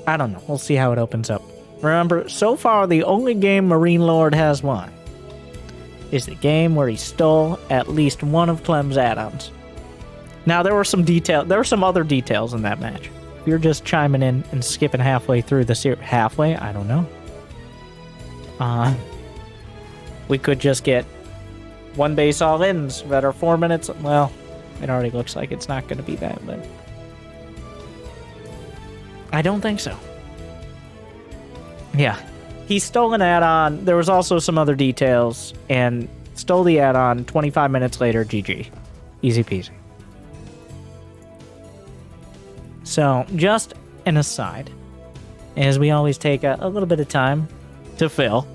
don't know. We'll see how it opens up. Remember, so far, the only game MarineLord has won is the game where he stole at least one of Clem's add-ons. Now, there were some other details in that match. If you're just chiming in and skipping halfway through the series, halfway? I don't know. We could just get one base all-ins that are 4 minutes. Well, it already looks like it's not going to be that, but I don't think so. Yeah. He stole an add-on. There was also some other details, and stole the add-on. 25 minutes later, GG. Easy peasy. So, just an aside, as we always take a little bit of time to fill,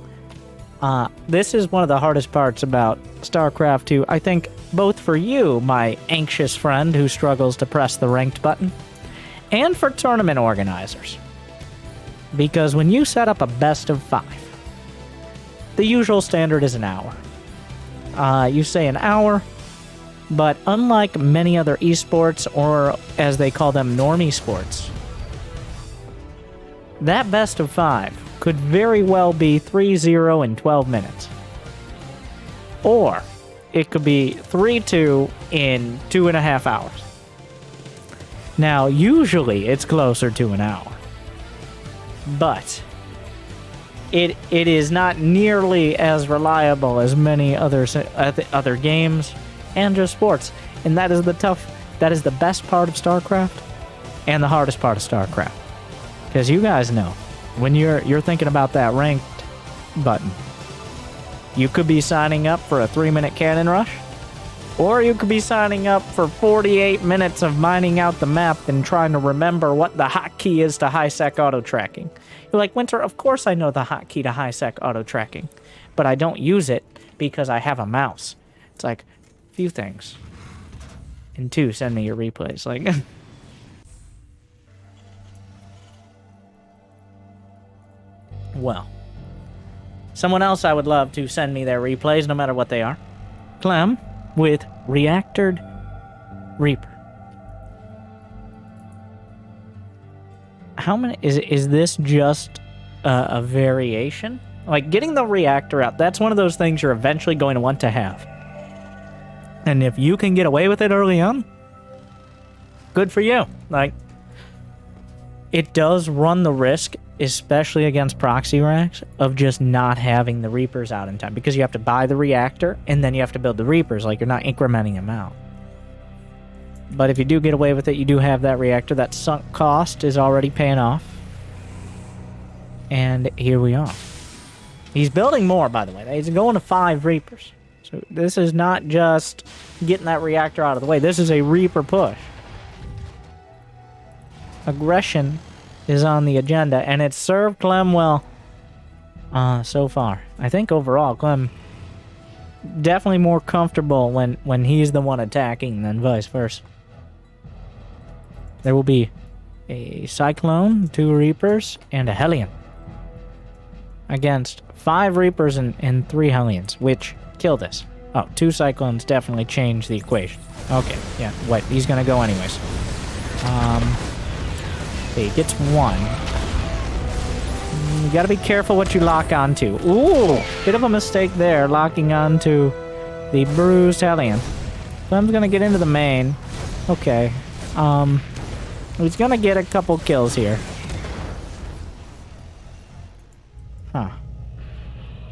this is one of the hardest parts about StarCraft 2, I think, both for you, my anxious friend who struggles to press the ranked button, and for tournament organizers. Because when you set up a best of 5, the usual standard is an hour. You say an hour, but unlike many other esports, or as they call them, normie sports, that best of 5 could very well be 3-0 in 12 minutes. Or it could be 3-2 in 2.5 hours. Now, usually it's closer to an hour. But it is not nearly as reliable as many other games and just sports. And that is the best part of StarCraft and the hardest part of StarCraft. Because you guys know, when you're thinking about that ranked button, you could be signing up for a 3-minute cannon rush, or you could be signing up for 48 minutes of mining out the map and trying to remember what the hotkey is to high-sec auto-tracking. You're like, Winter, of course I know the hotkey to high-sec auto-tracking, but I don't use it because I have a mouse. It's like, few things. And 2, send me your replays. Like, well, someone else I would love to send me their replays, no matter what they are. Clem with Reactored Reaper. How many is this just a variation? Like, getting the reactor out, that's one of those things you're eventually going to want to have. And if you can get away with it early on, good for you. Like, it does run the risk, especially against proxy racks, of just not having the Reapers out in time, because you have to buy the reactor and then you have to build the Reapers. Like, you're not incrementing them out. But if you do get away with it, you do have that reactor. That sunk cost is already paying off. And here we are. He's building more, by the way. He's going to 5 Reapers. So this is not just getting that reactor out of the way. This is a Reaper push. Aggression is on the agenda, and it's served Clem well so far. I think overall, Clem definitely more comfortable when he's the one attacking than vice versa. There will be a Cyclone, 2 Reapers, and a Hellion against 5 Reapers and 3 Hellions, which kill this. Oh, 2 Cyclones definitely change the equation. Okay, yeah, wait, he's gonna go anyways. Okay, he gets 1. You gotta be careful what you lock onto. Ooh, bit of a mistake there, locking onto the bruised Hellion. Clem's gonna get into the main. Okay, he's gonna get a couple kills here. Huh.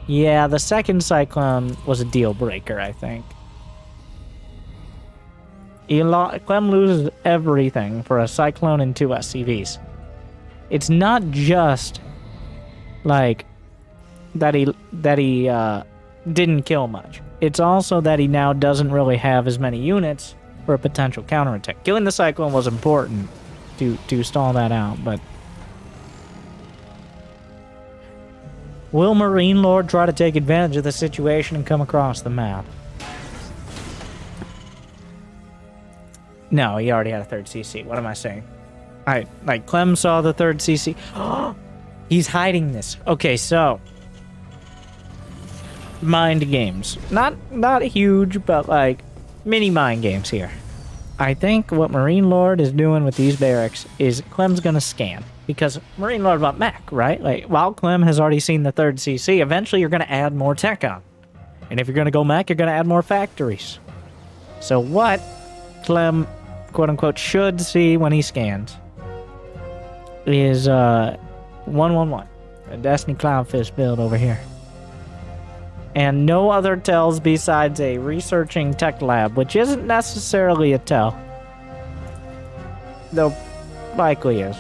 Yeah, the second Cyclone was a deal breaker, I think. Clem loses everything for a Cyclone and 2 SCVs. It's not just like that he didn't kill much. It's also that he now doesn't really have as many units for a potential counterattack. Killing the Cyclone was important to stall that out, but will MarineLord try to take advantage of the situation and come across the map? No, he already had a 3rd CC. What am I saying? Like, Clem saw the 3rd CC. He's hiding this. Okay, so mind games. Not huge, but like mini mind games here. I think what MarineLord is doing with these barracks is Clem's gonna scan. Because MarineLord bought Mech, right? Like, while Clem has already seen the 3rd CC, eventually you're gonna add more tech on. And if you're gonna go Mech, you're gonna add more factories. So what Clem, quote-unquote, should see when he scans is 111, a Destiny Cloudfish build over here. And no other tells besides a researching tech lab, which isn't necessarily a tell, though likely is,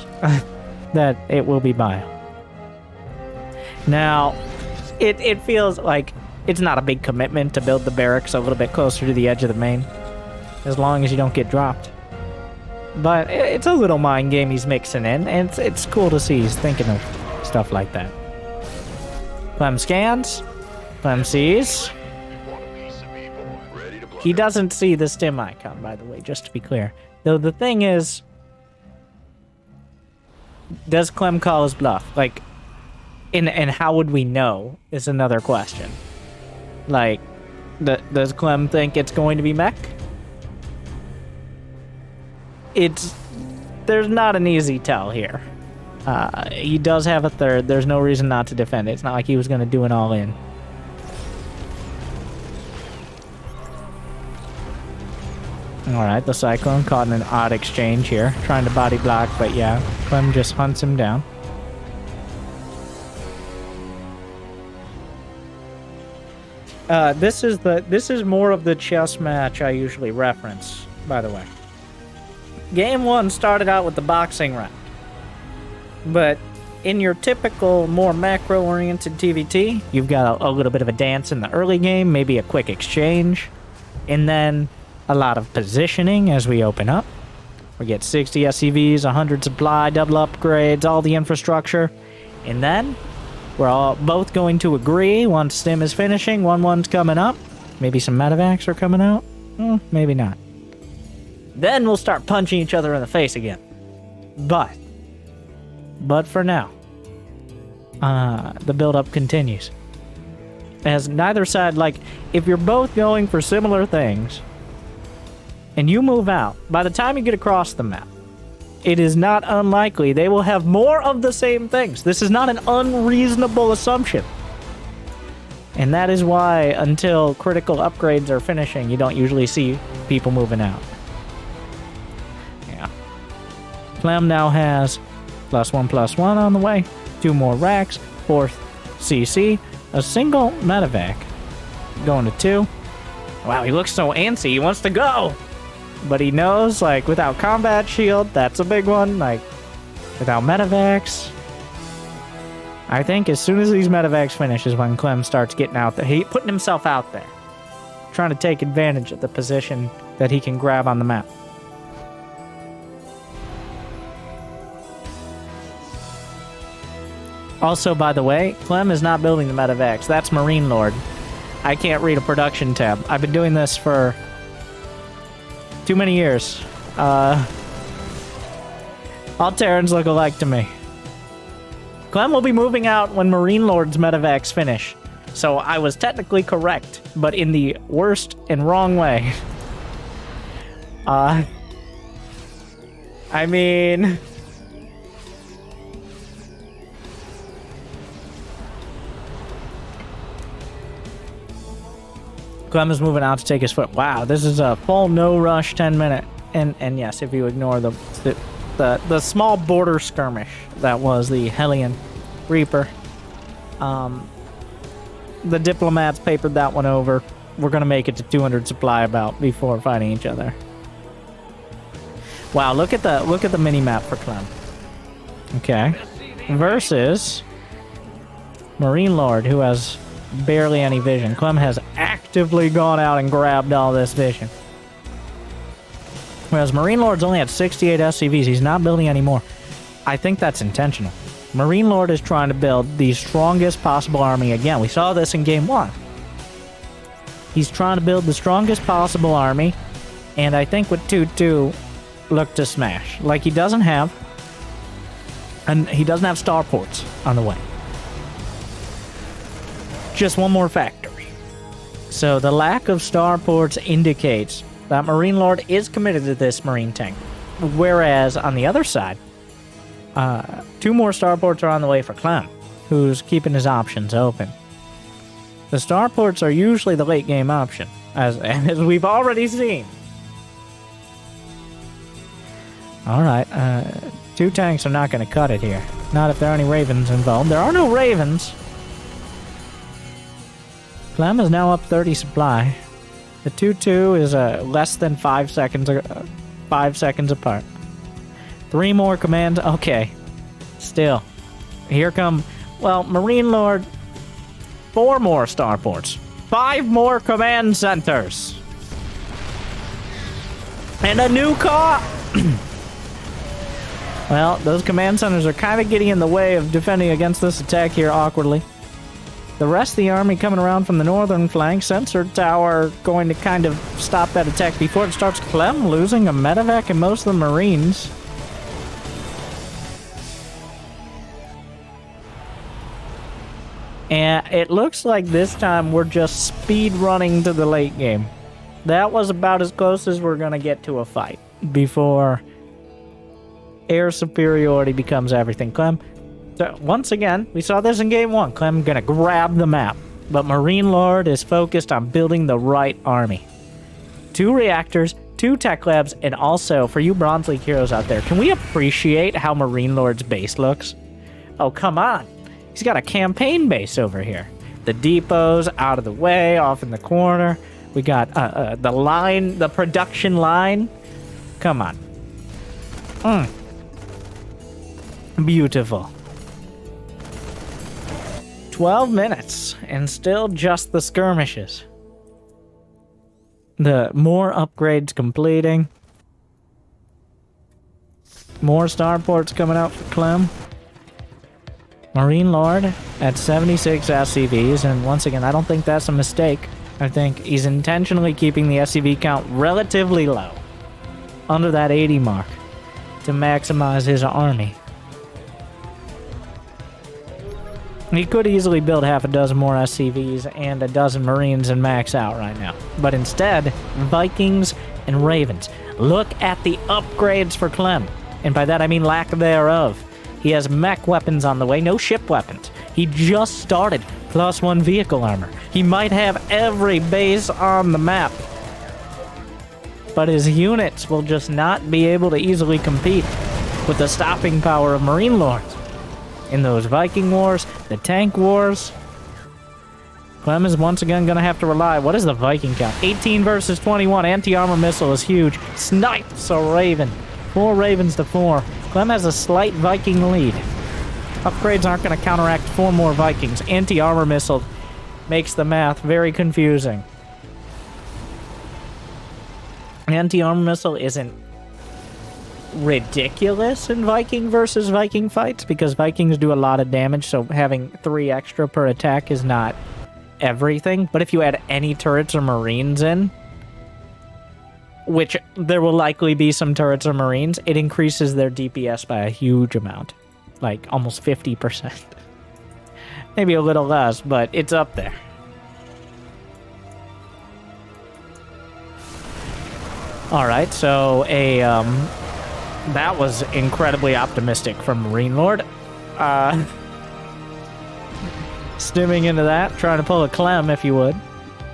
that it will be bio. Now, it feels like it's not a big commitment to build the barracks a little bit closer to the edge of the main, as long as you don't get dropped. But it's a little mind game he's mixing in, and it's cool to see he's thinking of stuff like that. Clem scans. Clem sees. He doesn't see the stim icon, by the way, just to be clear. Though the thing is, does Clem call his bluff? Like, and how would we know is another question. Like, does Clem think it's going to be Mech? There's not an easy tell here. He does have a 3rd. There's no reason not to defend it. It's not like he was going to do it all in. Alright, the Cyclone caught in an odd exchange here. Trying to body block, but yeah, Clem just hunts him down. This is more of the chess match I usually reference, by the way. Game 1 started out with the boxing round. But in your typical, more macro-oriented TVT, you've got a little bit of a dance in the early game, maybe a quick exchange, and then a lot of positioning as we open up. We get 60 SCVs, 100 supply, double upgrades, all the infrastructure, and then We're all both going to agree once Stim is finishing. One's coming up. Maybe some medevacs are coming out. Maybe not. Then we'll start punching each other in the face again. But for now, the build-up continues. As neither side, like, if you're both going for similar things, and you move out, by the time you get across the map, it is not unlikely they will have more of the same things. This is not an unreasonable assumption. And that is why, until critical upgrades are finishing, you don't usually see people moving out. Yeah. Clem now has +1/+1 on the way, 2 more racks, 4th CC, a single medevac, going to 2. Wow, he looks so antsy, he wants to go! But he knows, like, without combat shield, that's a big one, like, without medevacs. I think as soon as these medevacs finish is when Clem starts getting out there. He putting himself out there, trying to take advantage of the position that he can grab on the map. Also, by the way, Clem is not building the medevacs. That's MarineLord. I can't read a production tab. I've been doing this for too many years. All Terrans look alike to me. Clem will be moving out when MarineLord's medevacs finish. So I was technically correct, but in the worst and wrong way. I mean... Clem is moving out to take his foot. Wow, this is a full no-rush 10-minute. And yes, if you ignore the small border skirmish that was the Hellion Reaper. The diplomats papered that one over. We're gonna make it to 200 supply about before fighting each other. Wow, look at the mini map for Clem. Okay, versus MarineLord, who has barely any vision. Clem has actively gone out and grabbed all this vision. Whereas MarineLord's only at 68 SCVs. He's not building any more. I think that's intentional. MarineLord is trying to build the strongest possible army again. We saw this in Game 1. He's trying to build the strongest possible army, and I think with 2-2, look to smash. Like, he doesn't have starports on the way. Just one more factor. So the lack of starports indicates that MarineLord is committed to this marine tank. Whereas on the other side, 2 more starports are on the way for Clem, who's keeping his options open. The starports are usually the late game option, as we've already seen. Alright, 2 tanks are not going to cut it here. Not if there are any Ravens involved. There are no Ravens. Clem is now up 30 supply. The 2-2 is less than 5 seconds apart. 3 more commands. Okay. Still. Here come... Well, MarineLord... 4 more starports. 5 more command centers. And a new car! Well, those command centers are kind of getting in the way of defending against this attack here awkwardly. The rest of the army coming around from the northern flank. Sensor tower going to kind of stop that attack before it starts. Clem losing a medevac and most of the Marines. And it looks like this time we're just speed running to the late game. That was about as close as we're going to get to a fight before air superiority becomes everything. Clem, so once again, we saw this in Game 1. Clem going to grab the map, but MarineLord is focused on building the right army. 2 reactors, 2 tech labs, and also, for you Bronze League heroes out there, can we appreciate how MarineLord's base looks? Oh, come on. He's got a campaign base over here. The depot's out of the way, off in the corner. We got the line, the production line. Come on. Beautiful. 12 minutes, and still just the skirmishes. The more upgrades completing. More starports coming out for Clem. MarineLord at 76 SCVs, and once again, I don't think that's a mistake. I think he's intentionally keeping the SCV count relatively low, under that 80 mark, to maximize his army. He could easily build half a dozen more SCVs and a dozen Marines and max out right now. But instead, Vikings and Ravens. Look at the upgrades for Clem. And by that I mean lack thereof. He has mech weapons on the way, no ship weapons. He just started +1 vehicle armor. He might have every base on the map. But his units will just not be able to easily compete with the stopping power of MarineLords. In those Viking wars, the tank wars, Clem is once again going to have to rely. What is the Viking count? 18 versus 21. Anti-armor missile is huge. Snipes a Raven. 4 Ravens to 4. Clem has a slight Viking lead. Upgrades aren't going to counteract 4 more Vikings. Anti-armor missile makes the math very confusing. Anti-armor missile isn't ridiculous in Viking versus Viking fights because Vikings do a lot of damage, so having 3 extra per attack is not everything. But if you add any turrets or Marines in, which there will likely be some turrets or Marines, it increases their DPS by a huge amount, like almost 50%. Maybe a little less, but it's up there. Alright, so that was incredibly optimistic from MarineLord. Stimming into that, trying to pull a Clem, if you would.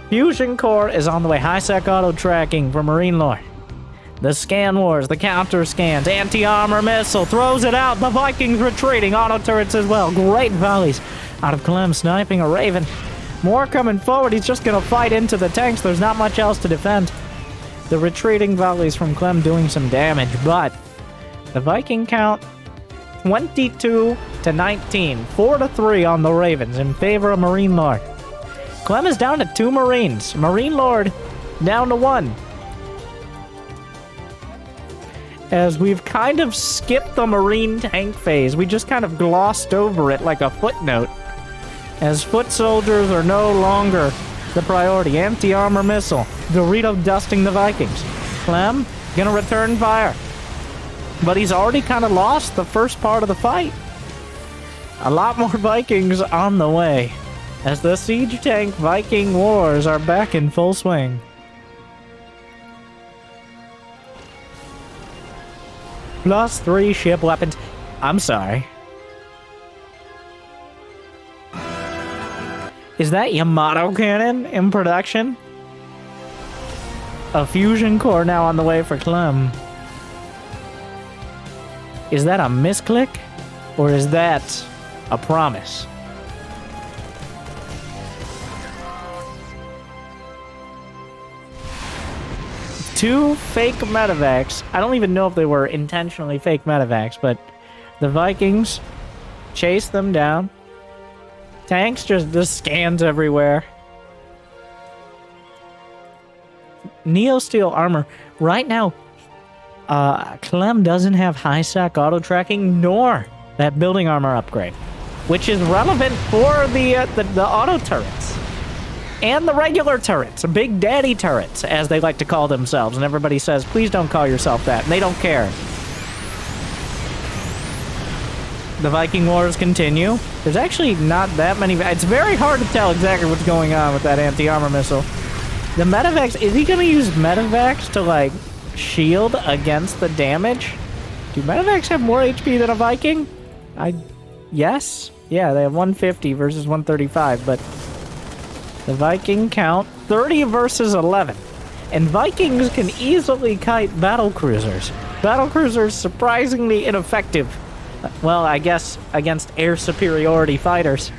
Fusion Core is on the way. High-sec auto-tracking for MarineLord. The scan wars, the counter scans, anti-armor missile, throws it out. The Vikings retreating, auto turrets as well. Great volleys out of Clem, sniping a Raven. More coming forward. He's just going to fight into the tanks. There's not much else to defend. The retreating volleys from Clem doing some damage, but the Viking count 22 to 19, 4 to 3 on the Ravens in favor of MarineLord. Clem is down to 2 Marines. MarineLord down to 1. As we've kind of skipped the Marine tank phase, we just kind of glossed over it like a footnote. As foot soldiers are no longer the priority. Anti-armor missile. Dorito dusting the Vikings. Clem gonna return fire. But he's already kind of lost the first part of the fight. A lot more Vikings on the way, as the siege tank Viking wars are back in full swing. +3 ship weapons. I'm sorry. Is that Yamato cannon in production? A fusion core now on the way for Clem. Is that a misclick? Or is that a promise? Two fake medevacs. I don't even know if they were intentionally fake medevacs, but the Vikings chase them down. Tanks just scans everywhere. Neo Steel armor. Right now, Clem doesn't have high-sec auto-tracking nor that building armor upgrade, which is relevant for the auto turrets and the regular turrets, Big Daddy turrets, as they like to call themselves. And everybody says, please don't call yourself that. And they don't care. The Viking wars continue. There's actually not that many. It's very hard to tell exactly what's going on with that anti-armor missile. The medevacs, is he going to use medevacs to, like, shield against the damage? Do medevacs have more HP than a Viking? Yes? Yeah, they have 150 versus 135, but the Viking count 30 versus 11. And Vikings can easily kite battlecruisers. Battlecruisers surprisingly ineffective. Well, I guess against air superiority fighters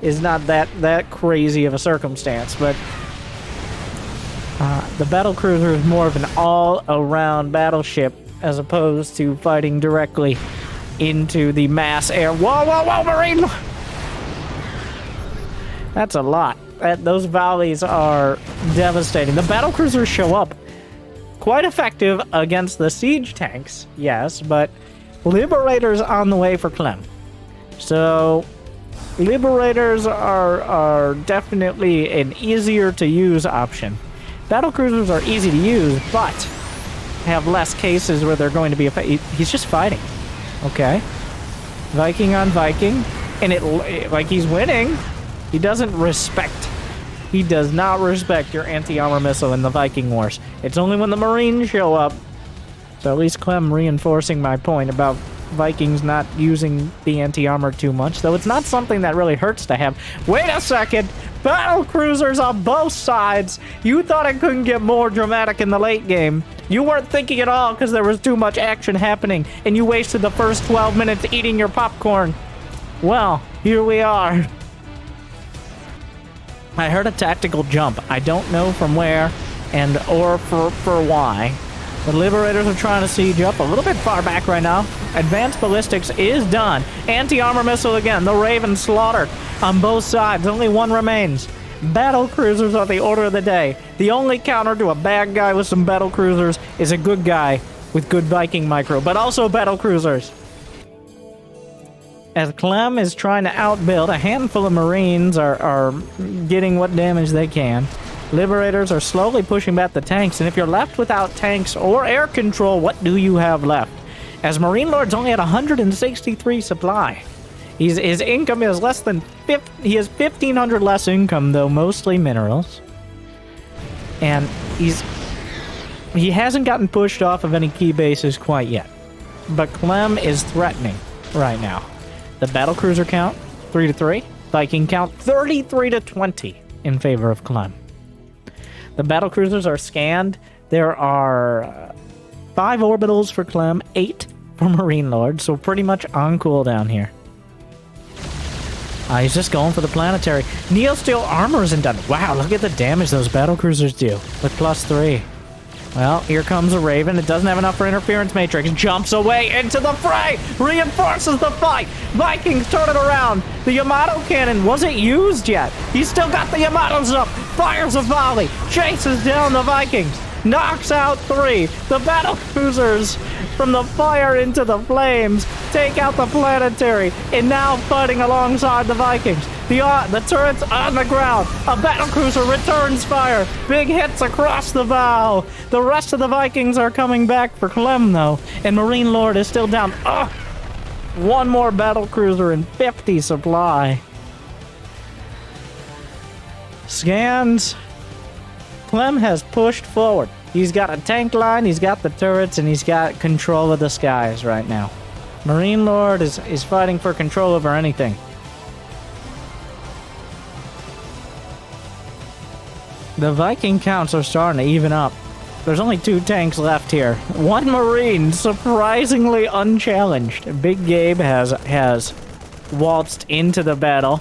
is not that crazy of a circumstance, but the battlecruiser is more of an all-around battleship as opposed to fighting directly into the mass air. Whoa, Marine! That's a lot. Those volleys are devastating. The battlecruisers show up quite effective against the siege tanks, yes, but Liberator's on the way for Clem. So, Liberators are definitely an easier to use option. Battlecruisers are easy to use, but have less cases where they're going to be he's just fighting. Okay. Viking on Viking. And like he's winning. He doesn't respect. He does not respect your anti-armor missile in the Viking Wars. It's only when the Marines show up. So at least Clem reinforcing my point about Vikings not using the anti-armor too much, though it's not something that really hurts to have. Wait a second! Battle cruisers on both sides! You thought it couldn't get more dramatic in the late game. You weren't thinking at all because there was too much action happening, and you wasted the first 12 minutes eating your popcorn. Well, here we are. I heard a tactical jump. I don't know from where or for why. The Liberators are trying to siege up a little bit far back right now. Advanced ballistics is done. Anti-armor missile again. The Raven slaughtered on both sides. Only one remains. Battle cruisers are the order of the day. The only counter to a bad guy with some battle cruisers is a good guy with good Viking micro, but also battle cruisers. As Clem is trying to outbuild, a handful of Marines are getting what damage they can. Liberators are slowly pushing back the tanks, and if you're left without tanks or air control, what do you have left? As MarineLord's only at 163 supply. His income is less than he has 1,500 less income, though mostly minerals. And he hasn't gotten pushed off of any key bases quite yet. But Clem is threatening right now. The battlecruiser count, 3-3. Viking count, 33-20 in favor of Clem. The battlecruisers are scanned. There are 5 orbitals for Clem, 8 for MarineLord, so pretty much on cooldown here. He's just going for the planetary. Neosteel armor isn't done. Wow, look at the damage those battlecruisers do with +3. Well, here comes a Raven. It doesn't have enough for interference matrix. Jumps away into the fray. Reinforces the fight. Vikings turn it around. The Yamato cannon wasn't used yet. He's still got the Yamatos up. Fires a volley. Chases down the Vikings. Knocks out 3. The battle cruisers from the fire into the flames take out the planetary and now fighting alongside the Vikings. The turret's on the ground. A battlecruiser returns fire. Big hits across the bow. The rest of the Vikings are coming back for Clem, though. And MarineLord is still down. One more battlecruiser and 50 supply. Scans. Clem has pushed forward. He's got a tank line, he's got the turrets, and he's got control of the skies right now. MarineLord is fighting for control over anything. The Viking counts are starting to even up. There's only 2 tanks left here. 1 Marine, surprisingly unchallenged. Big Gabe has waltzed into the battle,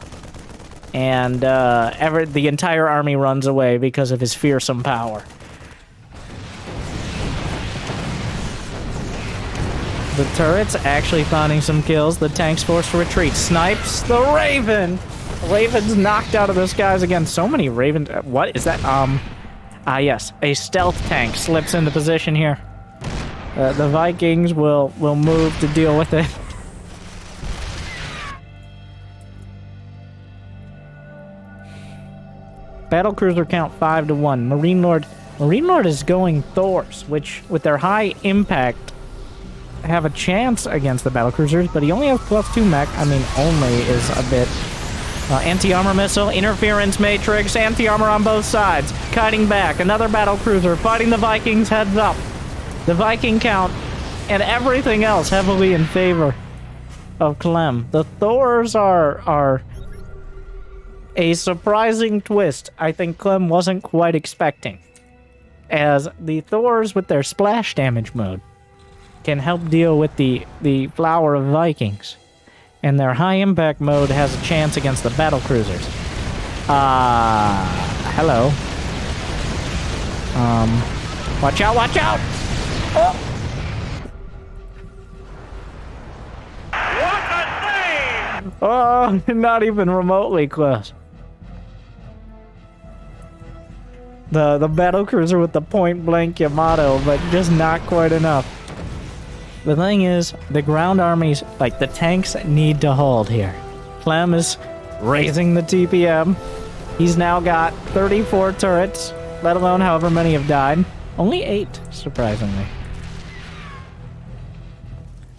and the entire army runs away because of his fearsome power. The turret's actually finding some kills. The tank's forced to retreat. Snipes the Raven! Raven's knocked out of the skies again. So many Ravens. What is that? Yes. A stealth tank slips into position here. The Vikings will move to deal with it. Battlecruiser count 5-1. MarineLord is going Thors, which with their high impact have a chance against the battlecruisers, but he only has +2 mech. I mean, only is a bit. Anti-armor missile, interference matrix, anti-armor on both sides. Kiting back, another battlecruiser fighting the Vikings heads up. The Viking count and everything else heavily in favor of Clem. The Thors are a surprising twist I think Clem wasn't quite expecting, as the Thors with their splash damage mode can help deal with the flower of Vikings, and their high impact mode has a chance against the battle cruisers. Hello. Watch out, watch out! Oh! What a save! Oh, not even remotely close. The battle cruiser with the point blank Yamato, but just not quite enough. The thing is, the ground armies, like the tanks, need to hold here. Clem is raising the TPM. He's now got 34 turrets, let alone however many have died. Only 8, surprisingly.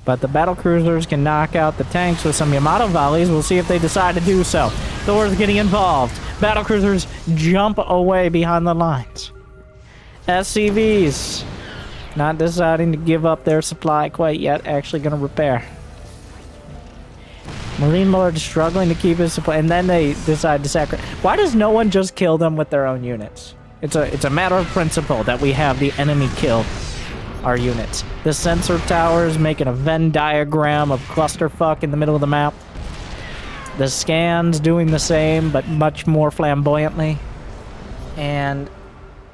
But the battlecruisers can knock out the tanks with some Yamato volleys. We'll see if they decide to do so. Thor's getting involved. Battlecruisers jump away behind the lines. SCVs not deciding to give up their supply quite yet. Actually going to repair. MarineLord struggling to keep his supply, and then they decide to sacrifice. Why does no one just kill them with their own units? It's a matter of principle that we have the enemy kill our units. The sensor towers making a Venn diagram of clusterfuck in the middle of the map. The scans doing the same, but much more flamboyantly. And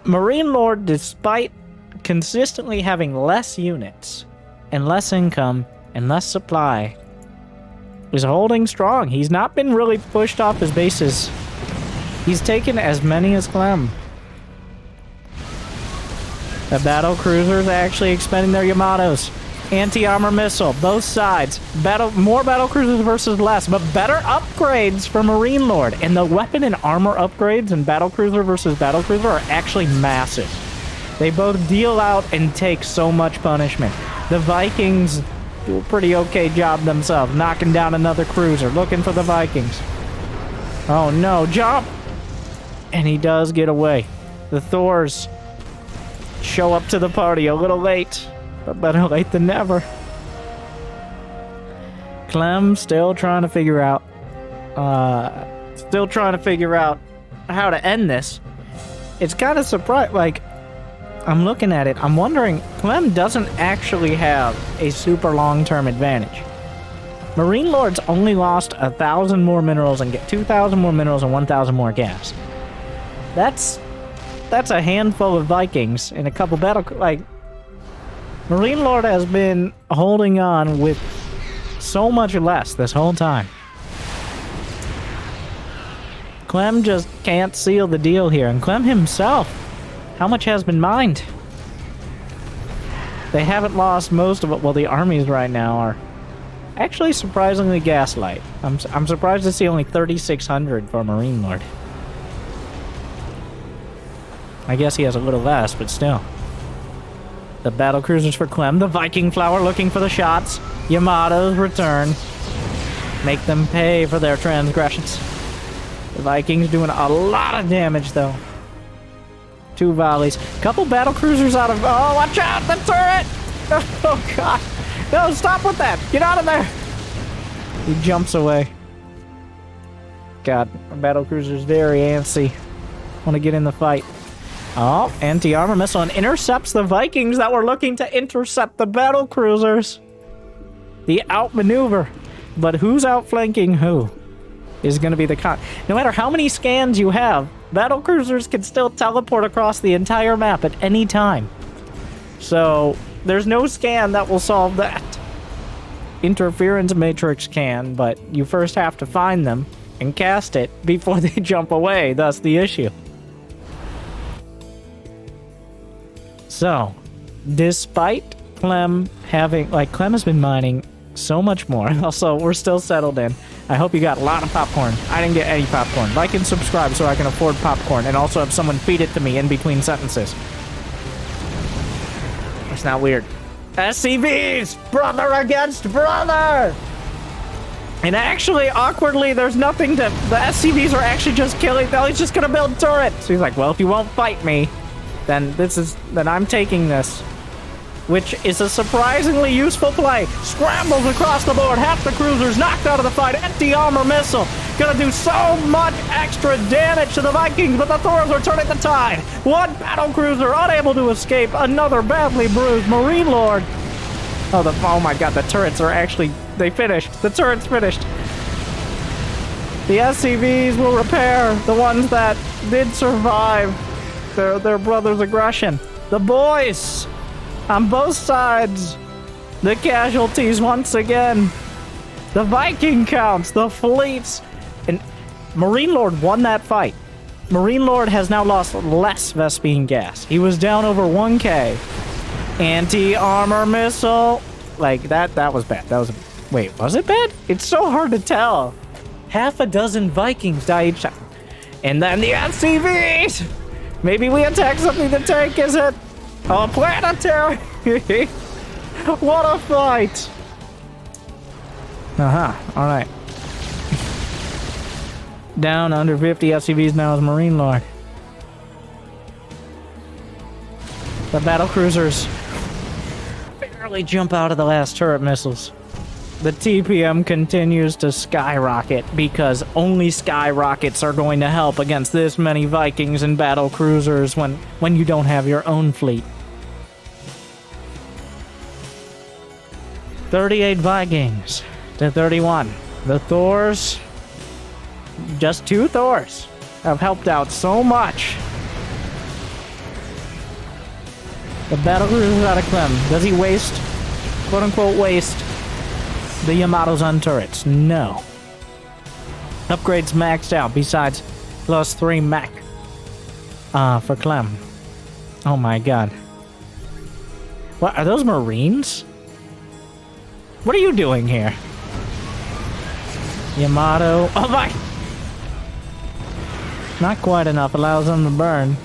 MarineLord, despite consistently having less units and less income and less supply, is holding strong. He's not been really pushed off his bases. He's taken as many as Clem. The battle cruisers actually expending their Yamatos. Anti-armor missile, both sides. More battle cruisers versus less, but better upgrades for MarineLord. And the weapon and armor upgrades in battle cruiser versus battle cruiser are actually massive. They both deal out and take so much punishment. The Vikings do a pretty okay job themselves, knocking down another cruiser, looking for the Vikings. Oh no, jump! And he does get away. The Thors show up to the party a little late, but better late than never. Clem still trying to figure out how to end this. It's kind of surprising, like, I'm looking at it, I'm wondering, Clem doesn't actually have a super long-term advantage. MarineLord's only lost 1,000 more minerals and get 2,000 more minerals and 1,000 more gas. That's a handful of Vikings in a couple like, MarineLord has been holding on with so much less this whole time. Clem just can't seal the deal here, and Clem himself, how much has been mined? They haven't lost most of it. Well, the armies right now are actually surprisingly gaslight. I'm surprised to see only 3,600 for MarineLord. I guess he has a little less, but still. The battle cruisers for Clem. The Viking flower looking for the shots. Yamatos return. Make them pay for their transgressions. The Vikings doing a lot of damage, though. 2 volleys. Couple battle cruisers out of... Oh, watch out! The turret! Oh, God. No, stop with that! Get out of there! He jumps away. God, battle cruiser's very antsy. Want to get in the fight. Oh, anti-armor missile and intercepts the Vikings that were looking to intercept the battle cruisers. The outmaneuver. But who's outflanking who is going to be the con. No matter how many scans you have, battle cruisers can still teleport across the entire map at any time. So there's no scan that will solve that. Interference matrix can, but you first have to find them and cast it before they jump away. That's the issue. So, despite Clem having, like, Clem has been mining so much more. Also, we're still settled in. I hope you got a lot of popcorn. I didn't get any popcorn. Like and subscribe so I can afford popcorn and also have someone feed it to me in between sentences. It's not weird. SCVs! Brother against brother! And actually, awkwardly, there's nothing to... The SCVs are actually just killing... Oh, he's just gonna build turrets! So he's like, well, if you won't fight me, then I'm taking this. Which is a surprisingly useful play. Scrambles across the board. Half the cruisers knocked out of the fight. Anti-armor missile. Gonna do so much extra damage to the Vikings, but the Thors are turning the tide. One battle cruiser unable to escape. Another badly bruised MarineLord. Oh my god, the turrets are actually... They finished. The turrets finished. The SCVs will repair the ones that did survive their brother's aggression. The boys on both sides. The casualties once again. The Viking counts, the fleets. And MarineLord won that fight. MarineLord has now lost less Vespine gas. He was down over 1k. Anti-armor missile. Like, that was bad. That was... Wait, was it bad? It's so hard to tell. Half a dozen Vikings die each time. And then the SCVs! Maybe we attack something to tank, is it? Oh, planetary! What a fight! Alright. Down under 50 SCVs now is MarineLord. The battlecruisers barely jump out of the last turret missiles. The TPM continues to skyrocket because only skyrockets are going to help against this many Vikings and battlecruisers when you don't have your own fleet. 38 Vikings to 31. The Thors, just 2 Thors, have helped out so much. The battlecruiser out of Clem. Does he waste, quote unquote, waste the Yamato's on turrets? No. Upgrades maxed out besides +3 mech for Clem. Oh my god. What, are those Marines? What are you doing here? Yamato. Oh my! Not quite enough. Allows them to burn.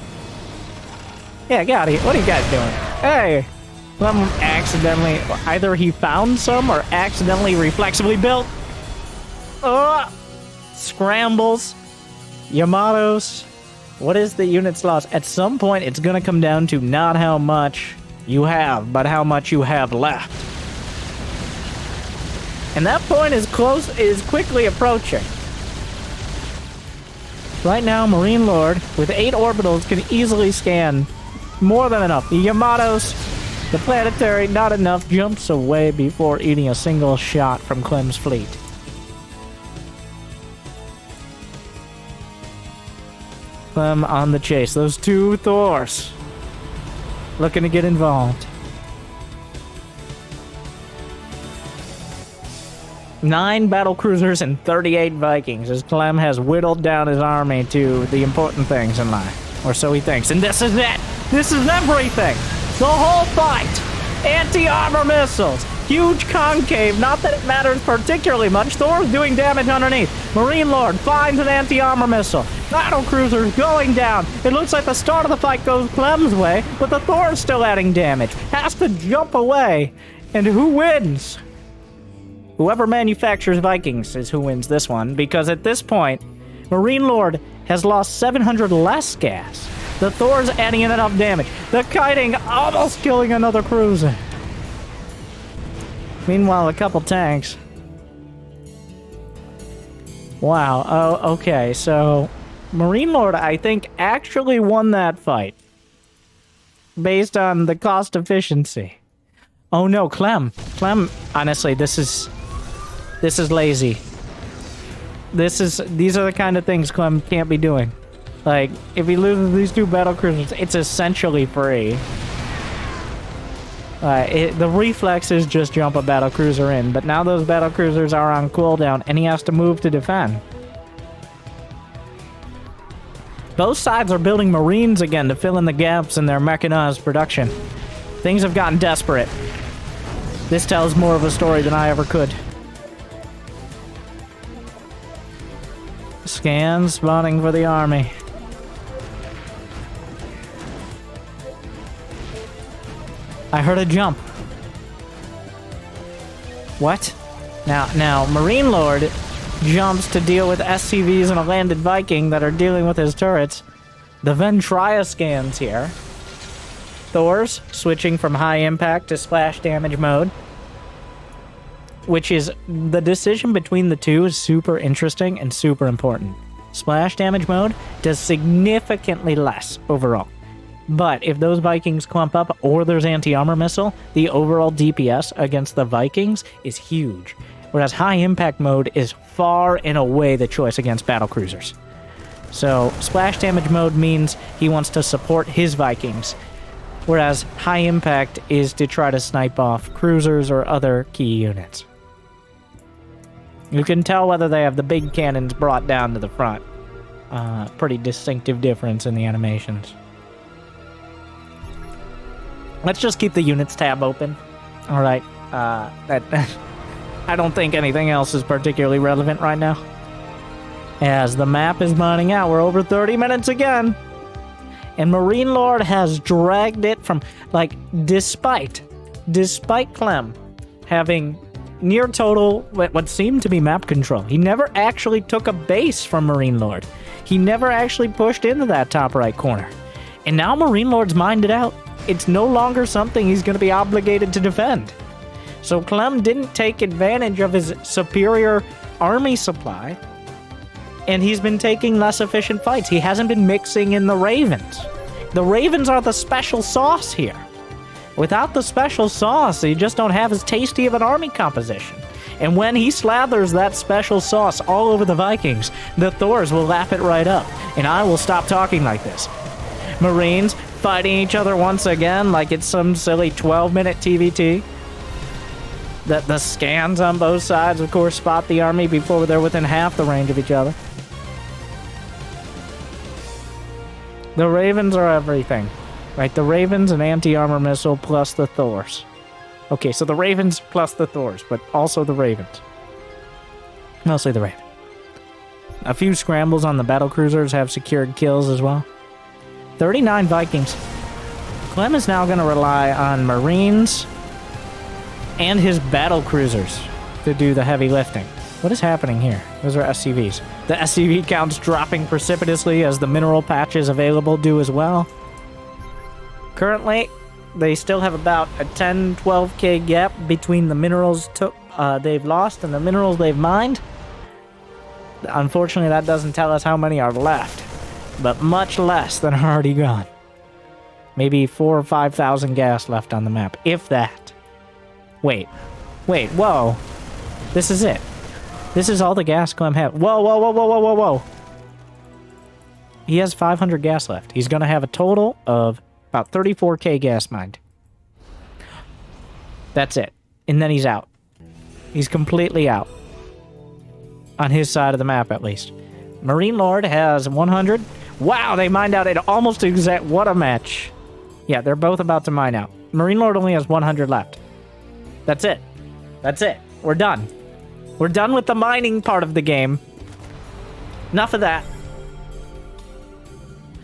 Yeah, get out of here. What are you guys doing? Hey! Clem accidentally... Either he found some or accidentally reflexively built. Scrambles. Yamatos. What is the unit's loss? At some point, it's going to come down to not how much you have, but how much you have left. And that point is quickly approaching. Right now, MarineLord, with 8 orbitals, can easily scan more than enough. The Yamatos, the planetary, not enough, jumps away before eating a single shot from Clem's fleet. Clem on the chase. Those 2 Thors looking to get involved. 9 battlecruisers and 38 Vikings, as Clem has whittled down his army to the important things in life. Or so he thinks. And this is it! This is everything! The whole fight! Anti-armor missiles! Huge concave, not that it matters particularly much. Thor's doing damage underneath. MarineLord finds an anti-armor missile. Battlecruisers going down. It looks like the start of the fight goes Clem's way, but the Thor's still adding damage. Has to jump away. And who wins? Whoever manufactures Vikings is who wins this one, because at this point, MarineLord has lost 700 less gas. The Thor's adding in enough damage. The kiting almost killing another cruiser. Meanwhile, a couple tanks. Wow, oh, okay, so MarineLord, I think, actually won that fight. Based on the cost efficiency. Oh no, Clem, honestly, this is lazy. These are the kind of things Clem can't be doing. Like, if he loses these 2 battlecruisers, it's essentially free. The reflexes just jump a battlecruiser in, but now those battlecruisers are on cooldown, and he has to move to defend. Both sides are building Marines again to fill in the gaps in their mechanized production. Things have gotten desperate. This tells more of a story than I ever could. Scans spawning for the army. I heard a jump. What? Now, MarineLord jumps to deal with SCVs and a landed Viking that are dealing with his turrets. The Ventria scans here. Thors switching from high impact to splash damage mode. Which is, the decision between the two is super interesting and super important. Splash damage mode does significantly less overall. But if those Vikings clump up or there's anti-armor missile, the overall DPS against the Vikings is huge. Whereas high impact mode is far and away the choice against battlecruisers. So splash damage mode means he wants to support his Vikings. Whereas high impact is to try to snipe off cruisers or other key units. You can tell whether they have the big cannons brought down to the front. Pretty distinctive difference in the animations. Let's just keep the units tab open. Alright. That I don't think anything else is particularly relevant right now. As the map is mining out, we're over 30 minutes again. And MarineLord has dragged it from, like, despite Clem having near total, what seemed to be map control. He never actually took a base from MarineLord. He never actually pushed into that top right corner. And now MarineLord's mined it out. It's no longer something he's going to be obligated to defend. So Clem didn't take advantage of his superior army supply, and he's been taking less efficient fights. He hasn't been mixing in the Ravens. The Ravens are the special sauce here. Without the special sauce, you just don't have as tasty of an army composition. And when he slathers that special sauce all over the Vikings, the Thors will lap it right up. And I will stop talking like this. Marines fighting each other once again like it's some silly 12-minute TVT. The scans on both sides, of course, spot the army before they're within half the range of each other. The Ravens are everything. Right, the Ravens, an anti-armor missile, plus the Thors. Okay, so the Ravens plus the Thors, but also the Ravens. Mostly the Ravens. A few scrambles on the battlecruisers have secured kills as well. 39 Vikings. Clem is now going to rely on Marines and his battlecruisers to do the heavy lifting. What is happening here? Those are SCVs. The SCV count's dropping precipitously as the mineral patches available do as well. Currently, they still have about a 10-12k gap between the minerals they've lost and the minerals they've mined. Unfortunately, that doesn't tell us how many are left, but much less than are already gone. Maybe 4,000 or 5,000 gas left on the map, if that. Wait, whoa. This is it. This is all the gas Clem has. Whoa. He has 500 gas left. He's going to have a total of about 34k gas mined. That's it. And then he's out. He's completely out. On his side of the map, at least. MarineLord has 100. Wow, they mined out at almost exact... What a match. Yeah, they're both about to mine out. MarineLord only has 100 left. That's it. That's it. We're done. We're done with the mining part of the game. Enough of that.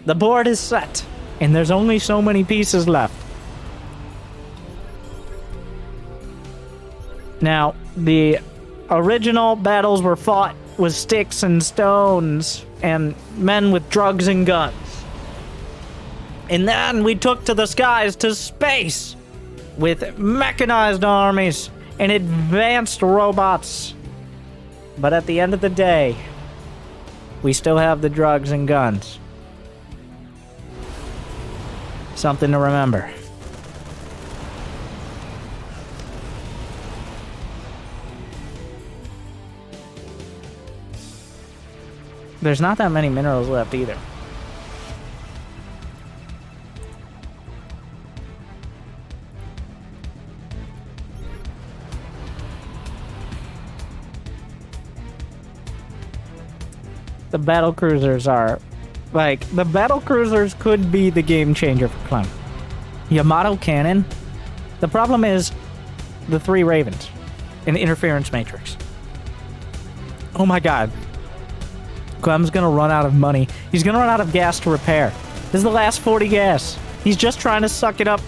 The board is set. And there's only so many pieces left. Now, the original battles were fought with sticks and stones and men with drugs and guns. And then we took to the skies, to space, with mechanized armies and advanced robots. But at the end of the day, we still have the drugs and guns. Something to remember. There's not that many minerals left either. The battlecruisers are... Like, the battlecruisers could be the game changer for Clem. Yamato cannon. The problem is the 3 Ravens and interference matrix. Oh my god. Clem's gonna run out of money. He's gonna run out of gas to repair. This is the last 40 gas. He's just trying to suck it up.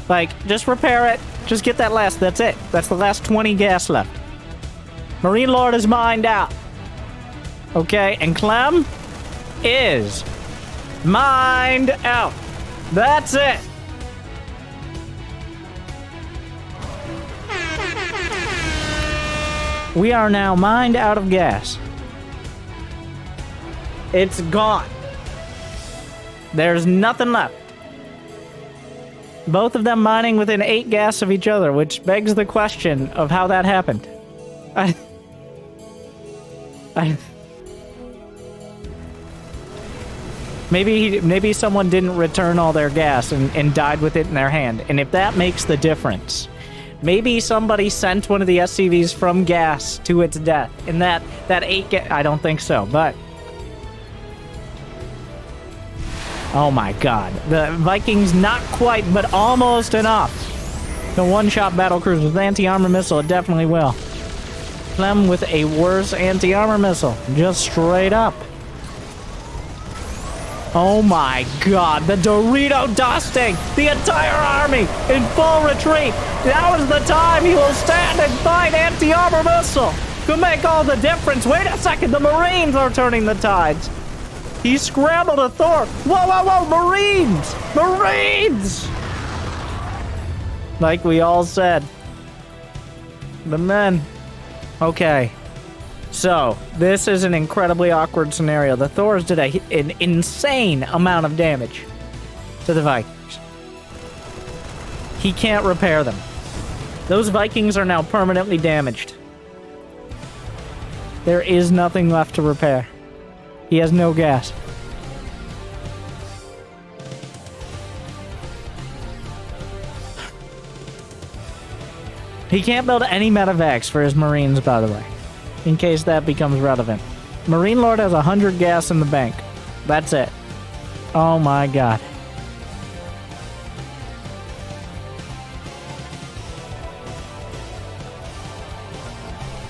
Like, just repair it. Just get that last. That's it. That's the last 20 gas left. MarineLord is mined out. Okay, and Clem is mined out. That's it. We are now mined out of gas. It's gone. There's nothing left. Both of them mining within 8 gas of each other, which begs the question of how that happened. Maybe someone didn't return all their gas and died with it in their hand. And if that makes the difference, maybe somebody sent one of the SCVs from gas to its death. And that 8 gas... I don't think so, but... Oh my god. The Vikings not quite, but almost enough. The one-shot battlecruiser with anti-armor missile, it definitely will. Clem with a worse anti-armor missile, just straight up. Oh my god, the Dorito dusting! The entire army in full retreat! Now is the time he will stand and fight anti-armor missile! Could make all the difference! Wait a second, the Marines are turning the tides! He scrambled a Thor! Whoa, whoa, whoa! Marines! Marines! Like we all said. The men. Okay. So, this is an incredibly awkward scenario. The Thors did an insane amount of damage to the Vikings. He can't repair them. Those Vikings are now permanently damaged. There is nothing left to repair. He has no gas. He can't build any medevacs for his Marines, by the way. In case that becomes relevant. MarineLord has 100 gas in the bank. That's it. Oh my god.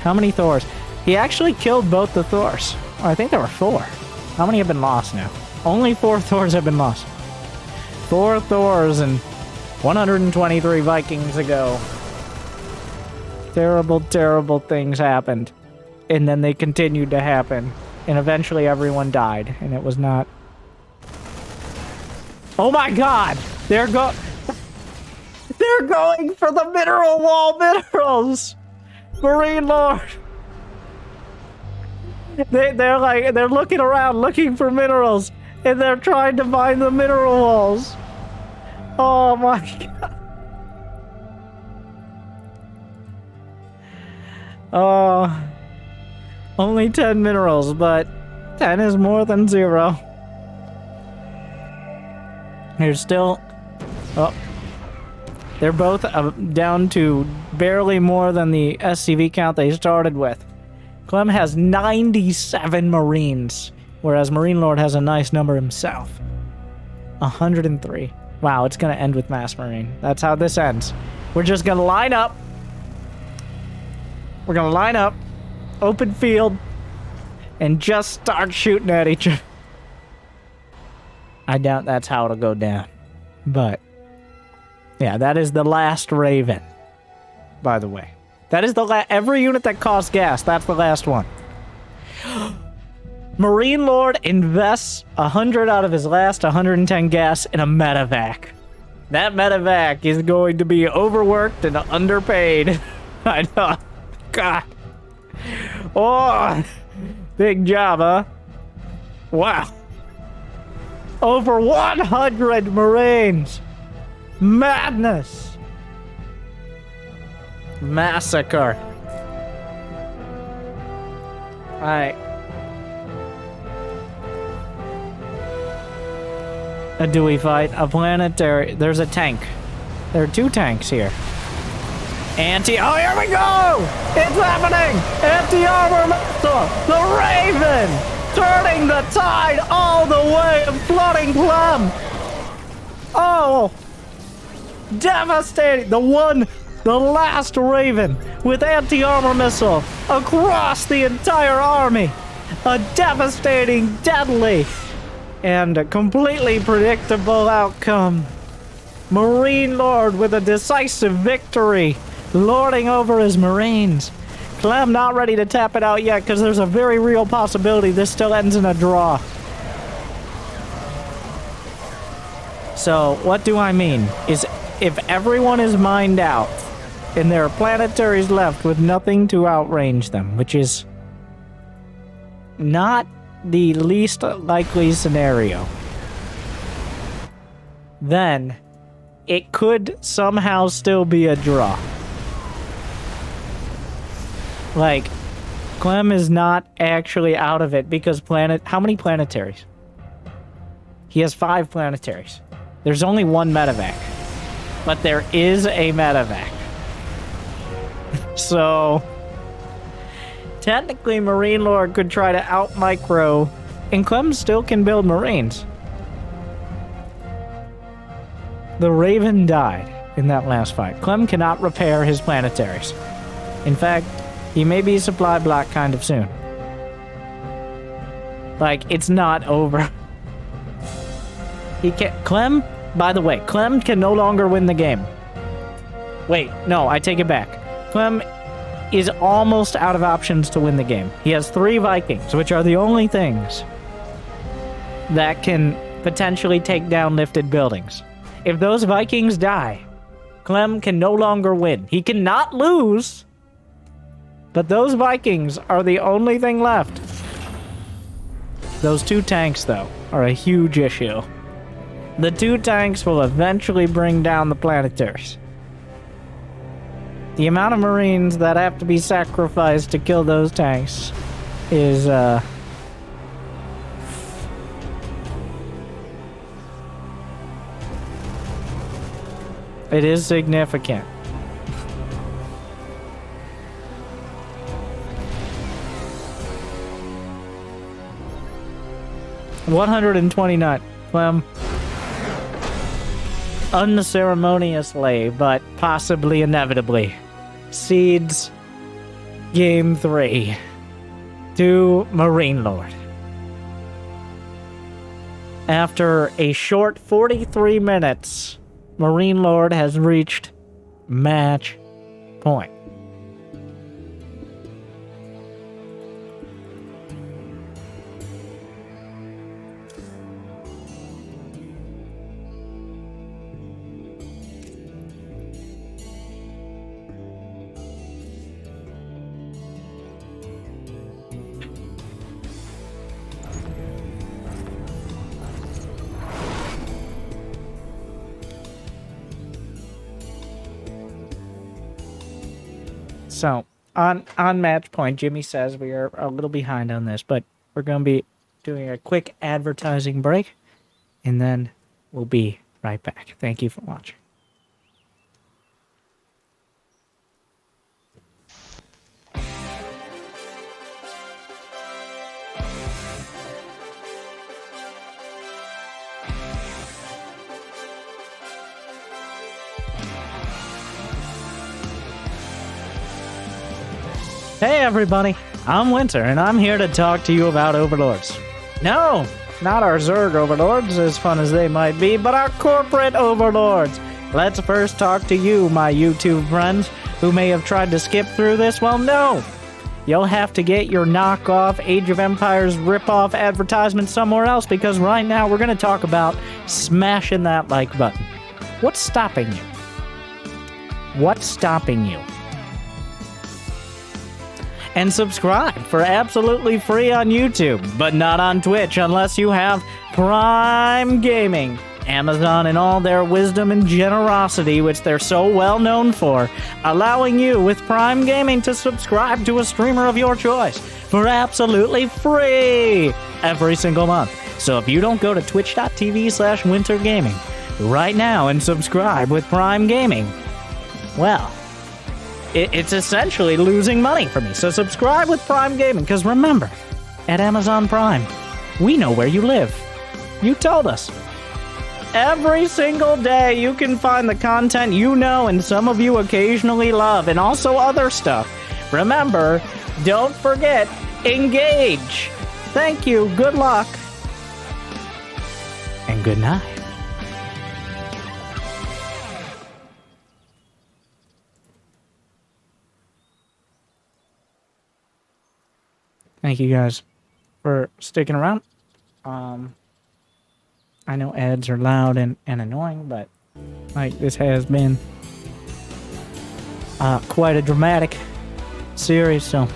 How many Thors? He actually killed both the Thors. Oh, I think there were 4. How many have been lost now? Only 4 Thors have been lost. 4 Thors and 123 Vikings ago. Terrible, terrible things happened. And then they continued to happen. And eventually everyone died. And it was not... Oh my god! They're going for the mineral wall minerals! MarineLord! They're looking around looking for minerals. And they're trying to find the mineral walls. Oh my god. Oh... Only 10 minerals, but 10 is more than 0. There's still... Oh. They're both down to barely more than the SCV count they started with. Clem has 97 Marines, whereas MarineLord has a nice number himself. 103. Wow, it's going to end with Mass Marine. That's how this ends. We're just going to line up. We're going to line up. Open field, and just start shooting at each other. I doubt that's how it'll go down. But, yeah, that is the last Raven, by the way. That is the every unit that costs gas, that's the last one. MarineLord invests 100 out of his last 110 gas in a medevac. That medevac is going to be overworked and underpaid. I know. God. Oh, big job, huh? Wow. Over 100 Marines. Madness. Massacre. Alright. Do we fight a planetary? There's a tank. There are 2 tanks here. Oh, here we go! It's happening! Anti-armor missile! The Raven! Turning the tide all the way and flooding Clem! Oh! Devastating! The last Raven with anti-armor missile across the entire army! A devastating, deadly, and a completely predictable outcome. MarineLord with a decisive victory! Lording over his Marines. Clem not ready to tap it out yet because there's a very real possibility this still ends in a draw. So, what do I mean? Is if everyone is mined out and there are planetaries left with nothing to outrange them, which is not the least likely scenario, then it could somehow still be a draw. Like, Clem is not actually out of it because how many planetaries? He has 5 planetaries. There's only 1 medevac. But there is a medevac. So, technically MarineLord could try to out-micro, and Clem still can build Marines. The Raven died. in that last fight. Clem cannot repair his planetaries. In fact, he may be supply block kind of soon. Like, it's not over. He can't... Clem, by the way, Clem can no longer win the game. Wait, no, I take it back. Clem is almost out of options to win the game. He has 3 Vikings, which are the only things that can potentially take down lifted buildings. If those Vikings die, Clem can no longer win. He cannot lose, but those Vikings are the only thing left. Those 2 tanks, though, are a huge issue. The 2 tanks will eventually bring down the planetaries. The amount of Marines that have to be sacrificed to kill those tanks is, it is significant. $129. Clem. Unceremoniously, but possibly inevitably, cedes Game 3 to MarineLord. After a short 43 minutes, MarineLord has reached match point. So, on match point, Jimmy says we are a little behind on this, but we're going to be doing a quick advertising break, and then we'll be right back. Thank you for watching. Hey everybody, I'm Winter, and I'm here to talk to you about Overlords. No, not our Zerg Overlords, as fun as they might be, but our corporate Overlords. Let's first talk to you, my YouTube friends, who may have tried to skip through this. Well, no. You'll have to get your knockoff Age of Empires ripoff advertisement somewhere else, because right now we're going to talk about smashing that like button. What's stopping you? What's stopping you? And subscribe for absolutely free on YouTube, but not on Twitch unless you have Prime Gaming. Amazon, in all their wisdom and generosity, which they're so well known for, allowing you with Prime Gaming to subscribe to a streamer of your choice for absolutely free every single month. So if you don't go to twitch.tv/wintergaming right now and subscribe with Prime Gaming, well, it's essentially losing money for me. So subscribe with Prime Gaming, because remember, at Amazon Prime, we know where you live. You told us. Every single day, you can find the content you know and some of you occasionally love, and also other stuff. Remember, don't forget, engage. Thank you, good luck, and good night. Thank you guys for sticking around. I know ads are loud and annoying, but like this has been quite a dramatic series, so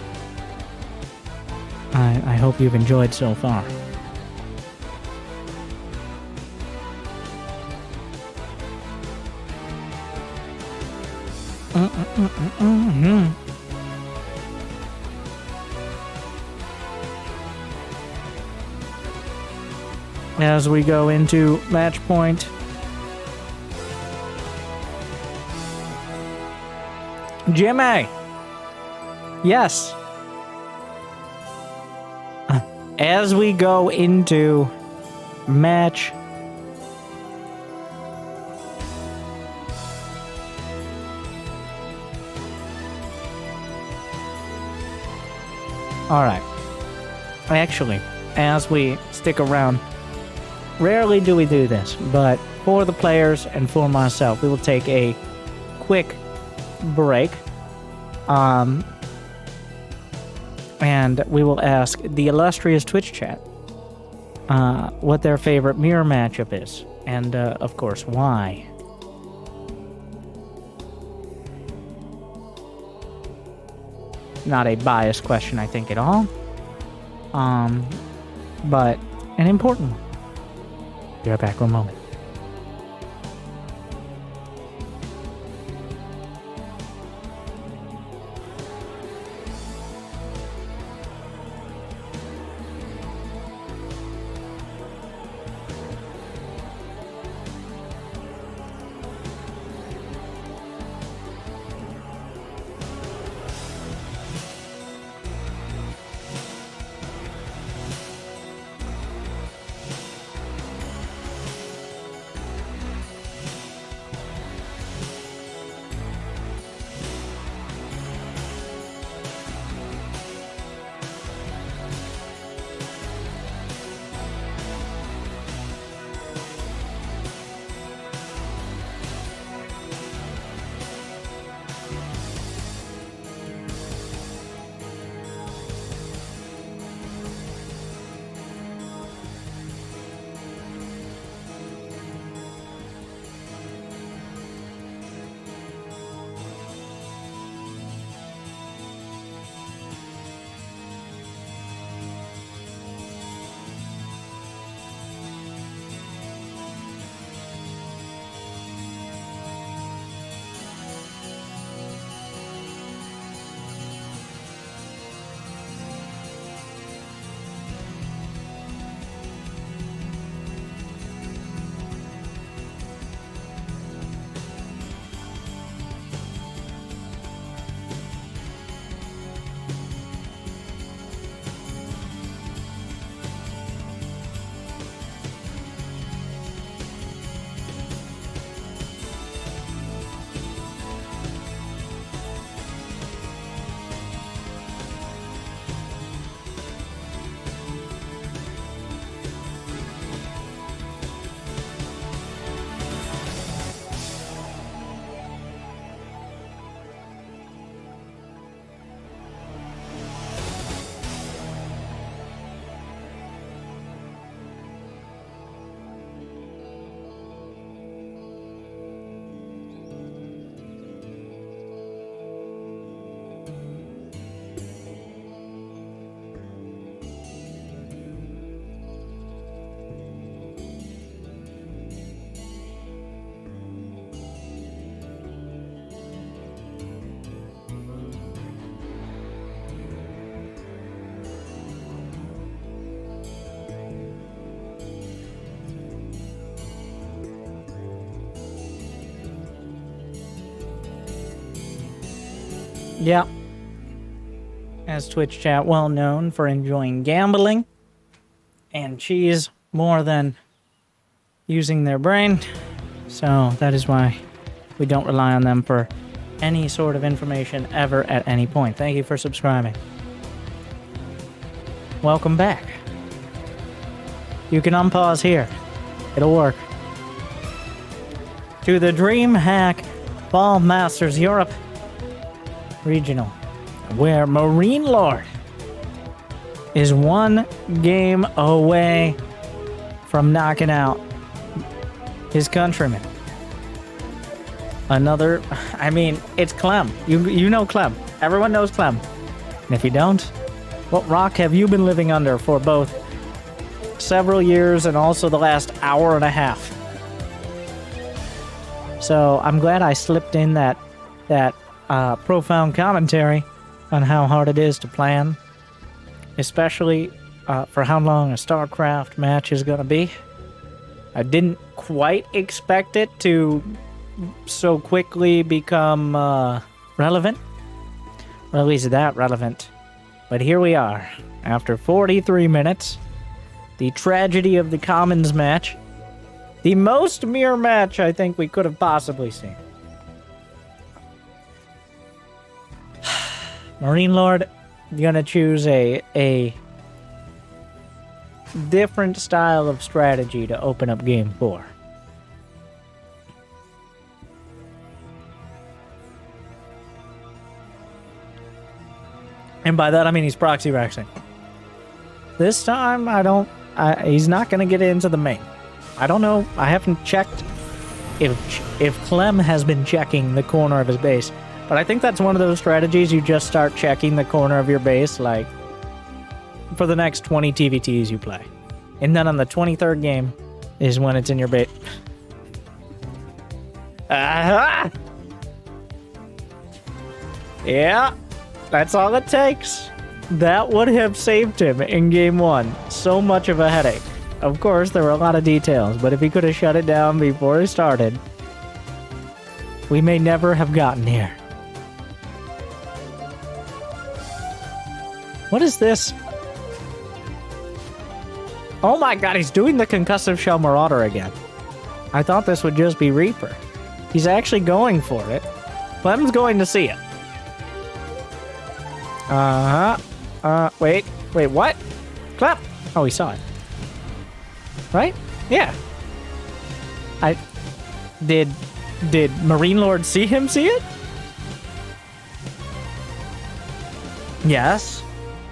I hope you've enjoyed so far. As we go into match point, Jimmy, yes, as we go into match Alright. Actually, as we stick around, rarely do we do this, but for the players and for myself, we will take a quick break. And we will ask the illustrious Twitch chat what their favorite mirror matchup is. And, of course, why. Not a biased question, I think, at all. But an important one. Be right back for a moment. Yeah. As Twitch chat well known for enjoying gambling and cheese more than using their brain. So that is why we don't rely on them for any sort of information ever at any point. Thank you for subscribing. Welcome back. You can unpause here. It'll work. To the Dreamhack Ball Masters Europe Regional, where MarineLord is one game away from knocking out his countrymen. Another, I mean, it's Clem. You know Clem. Everyone knows Clem. And if you don't, what rock have you been living under for both several years and also the last hour and a half? So I'm glad I slipped in that profound commentary on how hard it is to plan, especially for how long a StarCraft match is going to be. I didn't quite expect it to so quickly become relevant, or at least that relevant. But here we are, after 43 minutes, the tragedy of the Commons match, the most mirror match I think we could have possibly seen. MarineLord gonna choose a different style of strategy to open up game 4. And by that I mean he's proxy rexing. This time he's not gonna get into the main. I don't know, I haven't checked if Clem has been checking the corner of his base, but I think that's one of those strategies you just start checking the corner of your base, like, for the next 20 TVTs you play. And then on the 23rd game is when it's in your base. Aha! Yeah, that's all it takes. That would have saved him in game 1. So much of a headache. Of course, there were a lot of details, but if he could have shut it down before he started, we may never have gotten here. What is this? Oh my god, he's doing the concussive shell marauder again. I thought this would just be Reaper. He's actually going for it. Clem's going to see it. Wait, what? Clem! Oh, he saw it. Right? Yeah. Did MarineLord see him see it? Yes,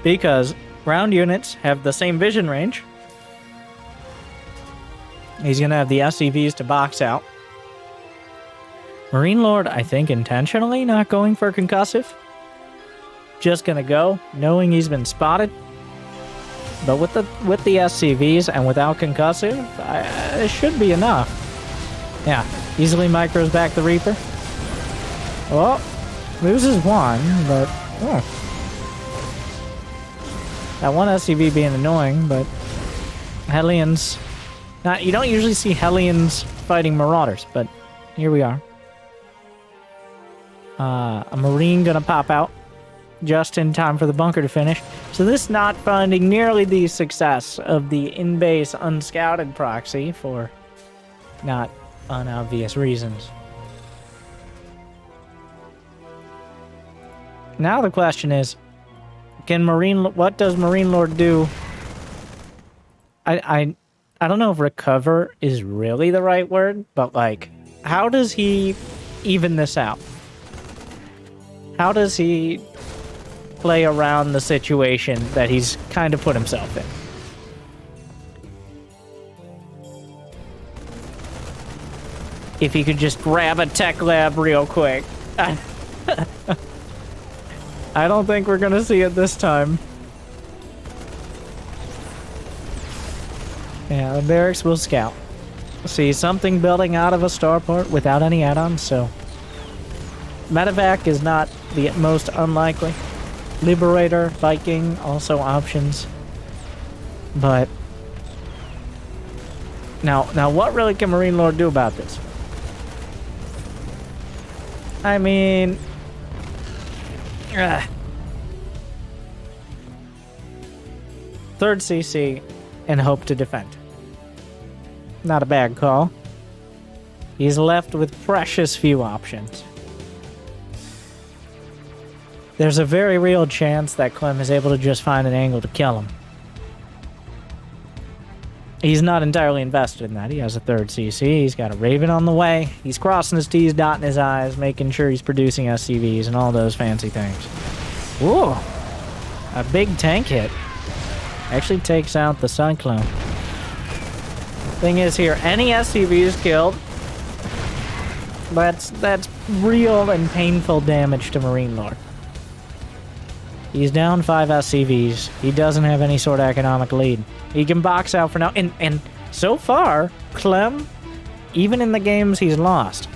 because ground units have the same vision range. He's gonna have the SCVs to box out. MarineLord, I think, intentionally not going for concussive. Just gonna go, knowing he's been spotted. But with the SCVs and without concussive, it should be enough. Yeah, easily micros back the Reaper. Well, loses one, but that one SCV being annoying. But Hellions, you don't usually see Hellions fighting Marauders, but here we are. A Marine gonna pop out just in time for the bunker to finish. So this not finding nearly the success of the in-base unscouted proxy for not unobvious reasons. Now the question is, what does MarineLord do? I don't know if recover is really the right word, but like, how does he even this out? How does he play around the situation that he's kind of put himself in? If he could just grab a tech lab real quick. I don't think we're gonna see it this time. Yeah, the barracks will scout. See something building out of a starport without any add-ons, so medevac is not the most unlikely. Liberator, Viking, also options. But now what really can MarineLord do about this? I mean, third CC and hope to defend. Not a bad call. He's left with precious few options. There's a very real chance that Clem is able to just find an angle to kill him. He's not entirely invested in that. He has a third CC. He's got a Raven on the way. He's crossing his T's, dotting his I's, making sure he's producing SCVs and all those fancy things. Ooh, a big tank hit. Actually takes out the Cyclone. Thing is here, any SCVs killed, that's real and painful damage to MarineLord. He's down 5 SCVs. He doesn't have any sort of economic lead. He can box out for now. And so far, Clem, even in the games he's lost,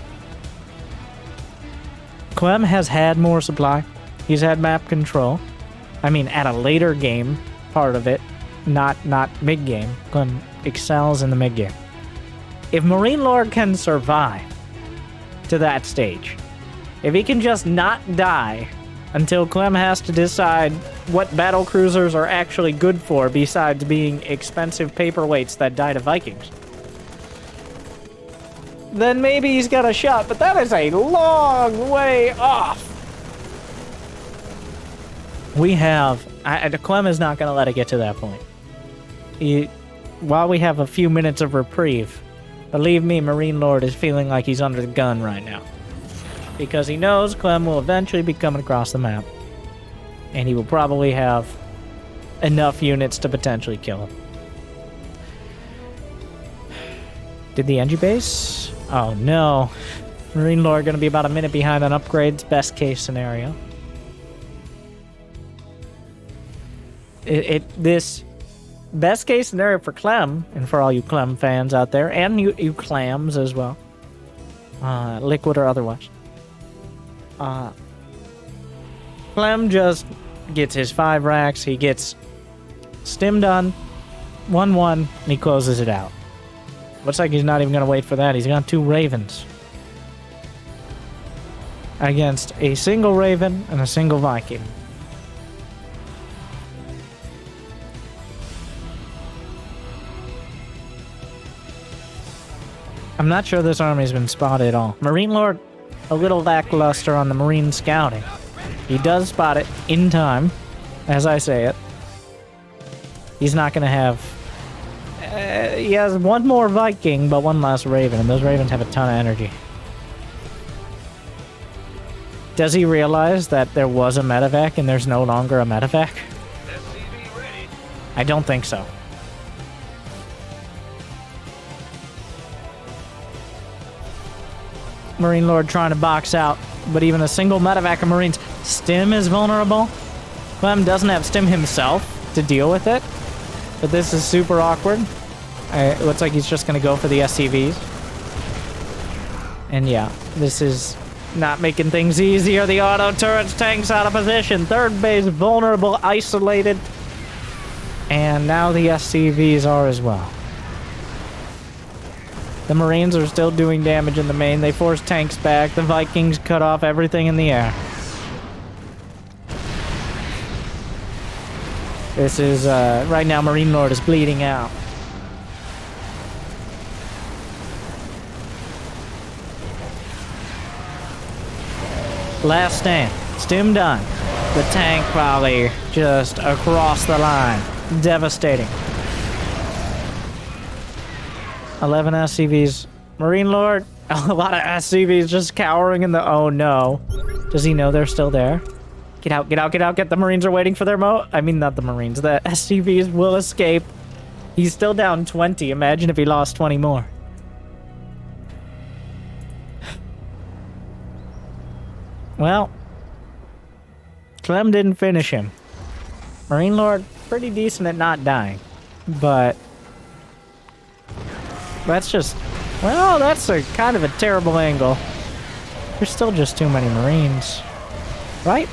Clem has had more supply. He's had map control. I mean, at a later game part of it, not mid-game. Clem excels in the mid-game. If MarineLord can survive to that stage, if he can just not die until Clem has to decide what battlecruisers are actually good for besides being expensive paperweights that die to Vikings, then maybe he's got a shot, but that is a long way off. We have... Clem is not going to let it get to that point. While we have a few minutes of reprieve, believe me, MarineLord is feeling like he's under the gun right now. Because he knows Clem will eventually be coming across the map. And he will probably have enough units to potentially kill him. Did the NG base? Oh no. MarineLord going to be about a minute behind on upgrades, best case scenario. This best case scenario for Clem, and for all you Clem fans out there, and you clams as well, liquid or otherwise. Clem just gets his 5 racks, he gets stim done, 1-1, and he closes it out. Looks like he's not even going to wait for that. He's got 2 Ravens. Against a single Raven and a single Viking. I'm not sure this army's been spotted at all. MarineLord, a little lackluster on the Marine scouting. He does spot it in time, as I say it. He's not going to have... he has 1 more Viking, but 1 less Raven, and those Ravens have a ton of energy. Does he realize that there was a medevac and there's no longer a medevac? I don't think so. MarineLord trying to box out, but even a single medevac of Marines. Stim is vulnerable. Clem doesn't have Stim himself to deal with it, but this is super awkward. It looks like he's just going to go for the SCVs. And yeah, this is not making things easier. The auto turrets, tanks out of position. 3rd base vulnerable, isolated. And now the SCVs are as well. The Marines are still doing damage in the main. They force tanks back. The Vikings cut off everything in the air. This is, right now, MarineLord is bleeding out. Last stand. Stim done. The tank volley just across the line. Devastating. 11 SCVs. MarineLord, a lot of SCVs just cowering in the... Oh no. Does he know they're still there? Get out, get out, get out, get the Marines are waiting for their I mean, not the Marines. The SCVs will escape. He's still down 20. Imagine if he lost 20 more. Well, Clem didn't finish him. MarineLord, pretty decent at not dying. But that's just... Well, that's a kind of a terrible angle. There's still just too many Marines. Right?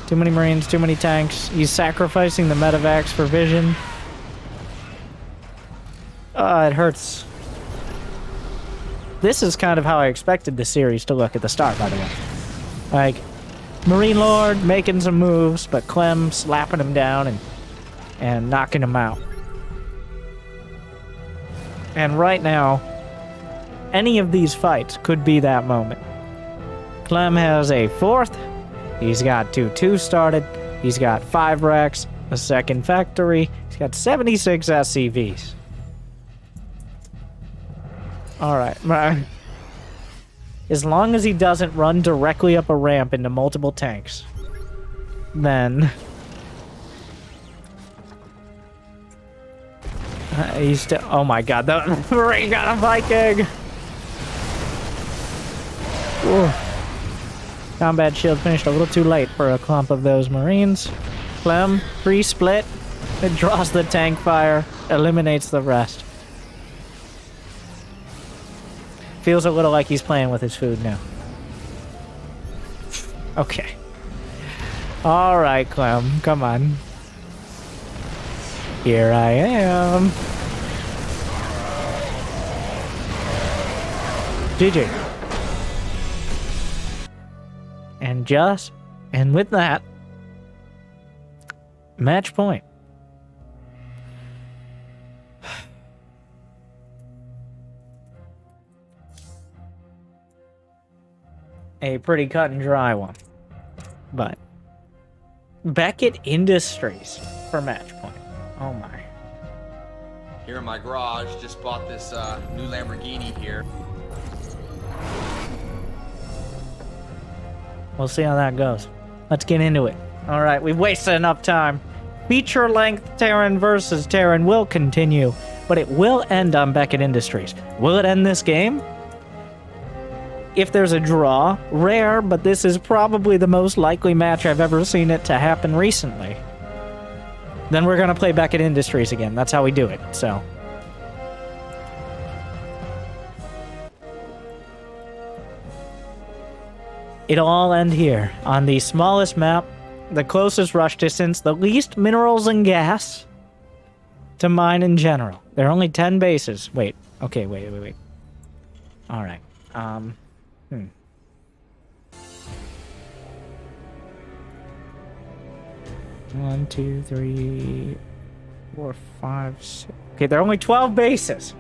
Too many Marines, too many tanks. He's sacrificing the medevacs for vision. It hurts. This is kind of how I expected the series to look at the start, by the way. Like, MarineLord making some moves, but Clem slapping him down and knocking him out. And right now, any of these fights could be that moment. Clem has a 4th. He's got 2 started. He's got 5 racks, a 2nd factory. He's got 76 SCVs. Alright. As long as he doesn't run directly up a ramp into multiple tanks, then... he's still... Oh my god, the Marine got a Viking! Ooh. Combat shield finished a little too late for a clump of those Marines. Clem, pre-split. It draws the tank fire, eliminates the rest. Feels a little like he's playing with his food now. Okay. Alright, Clem, come on. Here I am. GG. And with that, match point. A pretty cut and dry one. but Beckett Industries for match point. Oh my. Here in my garage, just bought this new Lamborghini here. We'll see how that goes. Let's get into it. All right, we've wasted enough time. Feature-length Terran versus Terran will continue, but it will end on Beckett Industries. Will it end this game? If there's a draw, rare, but this is probably the most likely match I've ever seen it to happen recently. Then we're going to play Beckett Industries again. That's how we do it, so. It'll all end here, on the smallest map, the closest rush distance, the least minerals and gas to mine in general. There are only 10 bases. Wait. Okay, wait. All right. 1, 2, 3, 4, 5, 6. Okay, there are only 12 bases.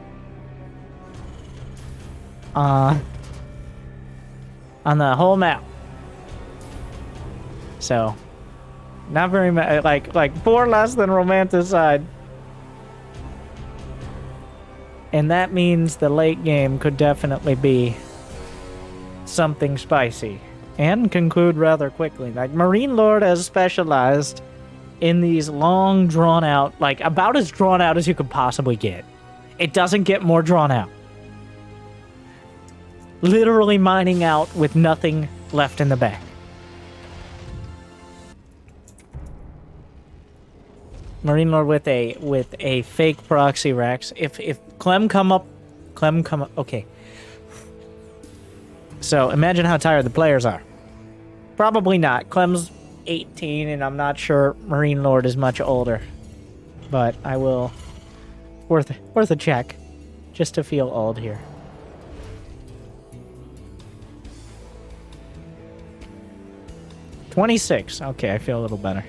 On the whole map. So, not very much. Like 4 less than Romanticide. And that means the late game could definitely be something spicy. And conclude rather quickly. Like, MarineLord has specialized in these long, drawn-out, like, about as drawn-out as you could possibly get. It doesn't get more drawn out. Literally mining out with nothing left in the bank. MarineLord with a fake proxy Rex. If Clem come up, okay. So imagine how tired the players are. Probably not. Clem's 18, and I'm not sure MarineLord is much older, but I will worth a check, just to feel old here. $26. Okay, I feel a little better.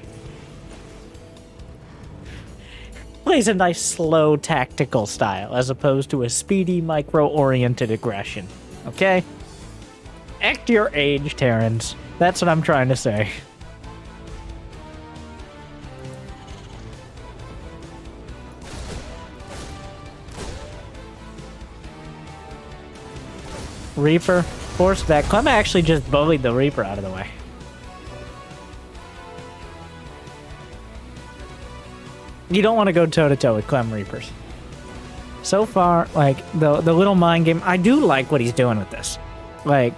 Plays a nice slow tactical style as opposed to a speedy micro-oriented aggression. Okay? Act your age, Terrans. That's what I'm trying to say. Reaper, force back. Clem actually just bullied the Reaper out of the way. You don't want to go toe-to-toe with Clem Reapers. So far, like, the little mind game, I do like what he's doing with this. Like,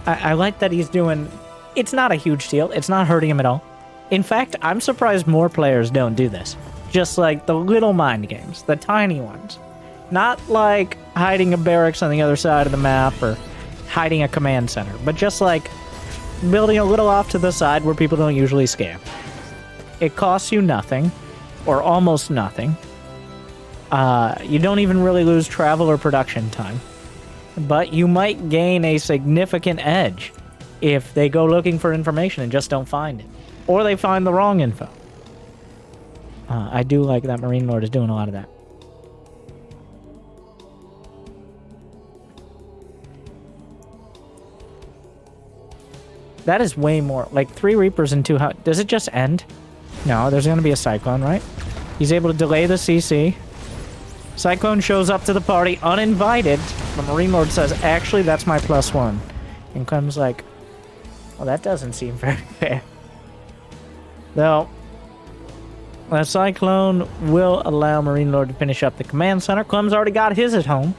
I like that he's doing... It's not a huge deal. It's not hurting him at all. In fact, I'm surprised more players don't do this. Just like the little mind games, the tiny ones. Not like hiding a barracks on the other side of the map or hiding a command center, but just like building a little off to the side where people don't usually scam. It costs you nothing, or almost nothing. You don't even really lose travel or production time. But you might gain a significant edge if they go looking for information and just don't find it. Or they find the wrong info. I do like that MarineLord is doing a lot of that. That is way more. Like 3 Reapers and 2... Does it just end? No, there's going to be a Cyclone, right? He's able to delay the CC. Cyclone shows up to the party uninvited. The MarineLord says, actually, that's my +1. And Clem's like, well, that doesn't seem very fair. Though, the Cyclone will allow MarineLord to finish up the command center. Clem's already got his at home.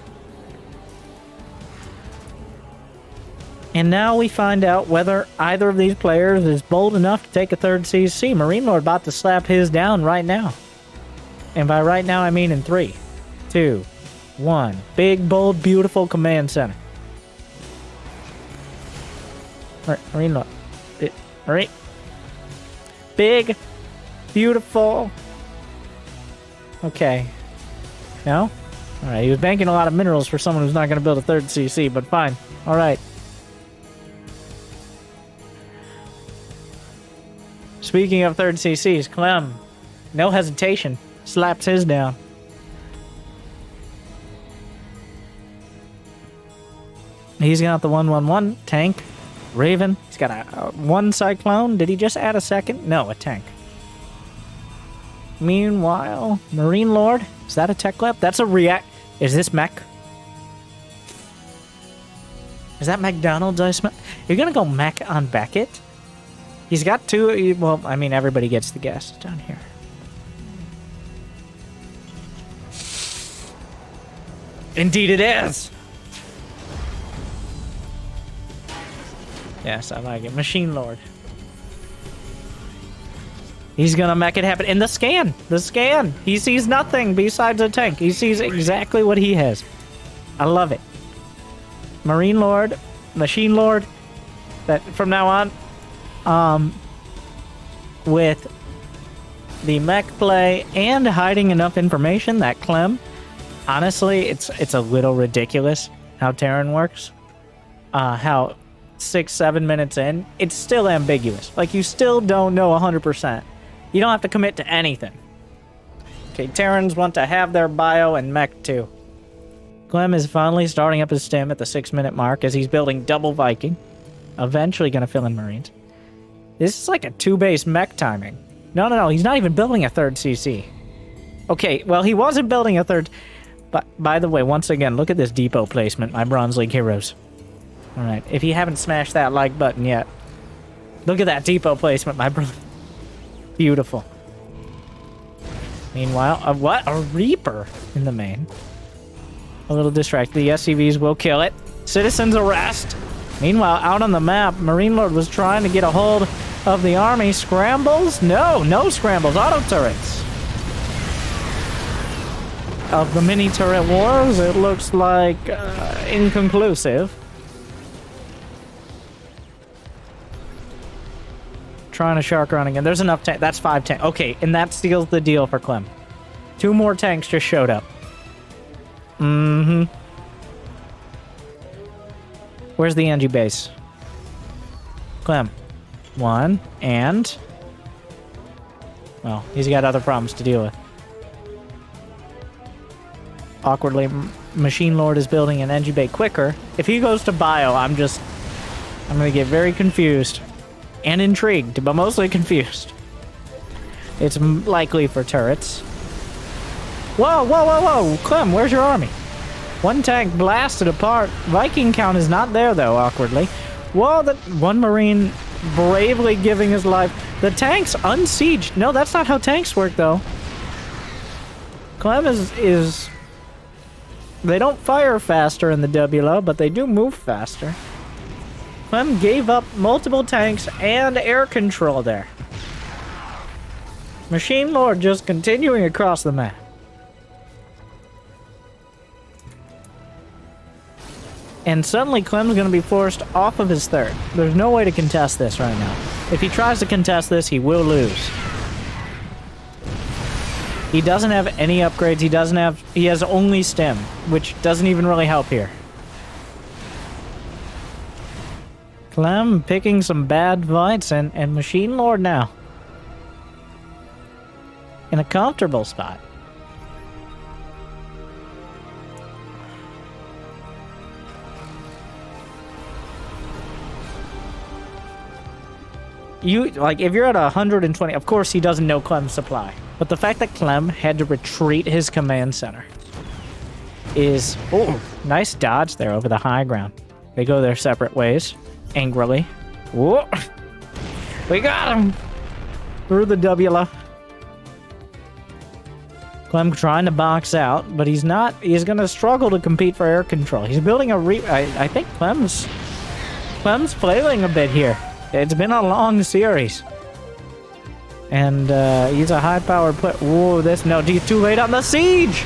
And now we find out whether either of these players is bold enough to take a 3rd CC. MarineLord about to slap his down right now. And by right now, I mean in 3, 2, 1. Big, bold, beautiful command center. MarineLord. Alright. Big, beautiful. Okay. No? Alright, he was banking a lot of minerals for someone who's not going to build a 3rd CC, but fine. Alright. Speaking of 3rd CCs, Clem, no hesitation, slaps his down. He's got the 1-1-1 tank. Raven. He's got one Cyclone. Did he just add a second? No, a tank. Meanwhile, MarineLord. Is that a tech lab? That's a react. Is this Mech? Is that McDonald's I smell? You're gonna go Mech on Beckett? He's got two. Well, I mean, everybody gets the guess down here. Indeed it is! Yes, I like it. MarineLord. He's gonna make it happen. In the scan! The scan! He sees nothing besides a tank. He sees exactly what he has. I love it. MarineLord, MarineLord, that from now on, with the mech play and hiding enough information that Clem, honestly, it's a little ridiculous how Terran works. How 6-7 minutes in, it's still ambiguous. Like, you still don't know 100%. You don't have to commit to anything. Okay, Terrans want to have their bio and mech too. Clem is finally starting up his stim at the 6-minute mark as he's building double Viking. Eventually gonna fill in Marines. This is like a 2-base mech timing. No, he's not even building a third CC. Okay, well, he wasn't building a third... But, by the way, once again, look at this depot placement, my Bronze League heroes. Alright, if you haven't smashed that like button yet, look at that depot placement, my brother. Beautiful. Meanwhile, what? A Reaper in the main. A little distracted. The SCVs will kill it. Citizens arrest. Meanwhile, out on the map, MarineLord was trying to get a hold of the army. Scrambles? No scrambles. Auto turrets. Of the mini turret wars, it looks like inconclusive. Trying to shark around again. There's enough tank. That's 5 tanks. Okay, and that seals the deal for Clem. 2 more tanks just showed up. Where's the Angie base? Clem. 1, and... Well, he's got other problems to deal with. Awkwardly, MarineLord is building an Engie bay quicker. If he goes to bio, I'm gonna get very confused. And intrigued, but mostly confused. It's likely for turrets. Whoa! Clem, where's your army? 1 tank blasted apart. Viking count is not there, though, awkwardly. Whoa, that 1 Marine bravely giving his life. The tank's unsieged. No, that's not how tanks work, though. Clem is... They don't fire faster in the WLO, but they do move faster. Clem gave up multiple tanks and air control there. MarineLord just continuing across the map. And suddenly Clem's going to be forced off of his third. There's no way to contest this right now. If he tries to contest this, he will lose. He doesn't have any upgrades. He has only stim, which doesn't even really help here. Clem picking some bad fights, and MarineLord now in a comfortable spot. If you're at 120, of course he doesn't know Clem's supply. But the fact that Clem had to retreat his command center is... Oh, nice dodge there over the high ground. They go their separate ways. Angrily. Whoa! We got him! Through the WLA. Clem trying to box out, but he's not... He's gonna struggle to compete for air control. He's building a I think Clem's flailing a bit here. It's been a long series. And he's a high-powered player. Whoa, he's too late on the siege!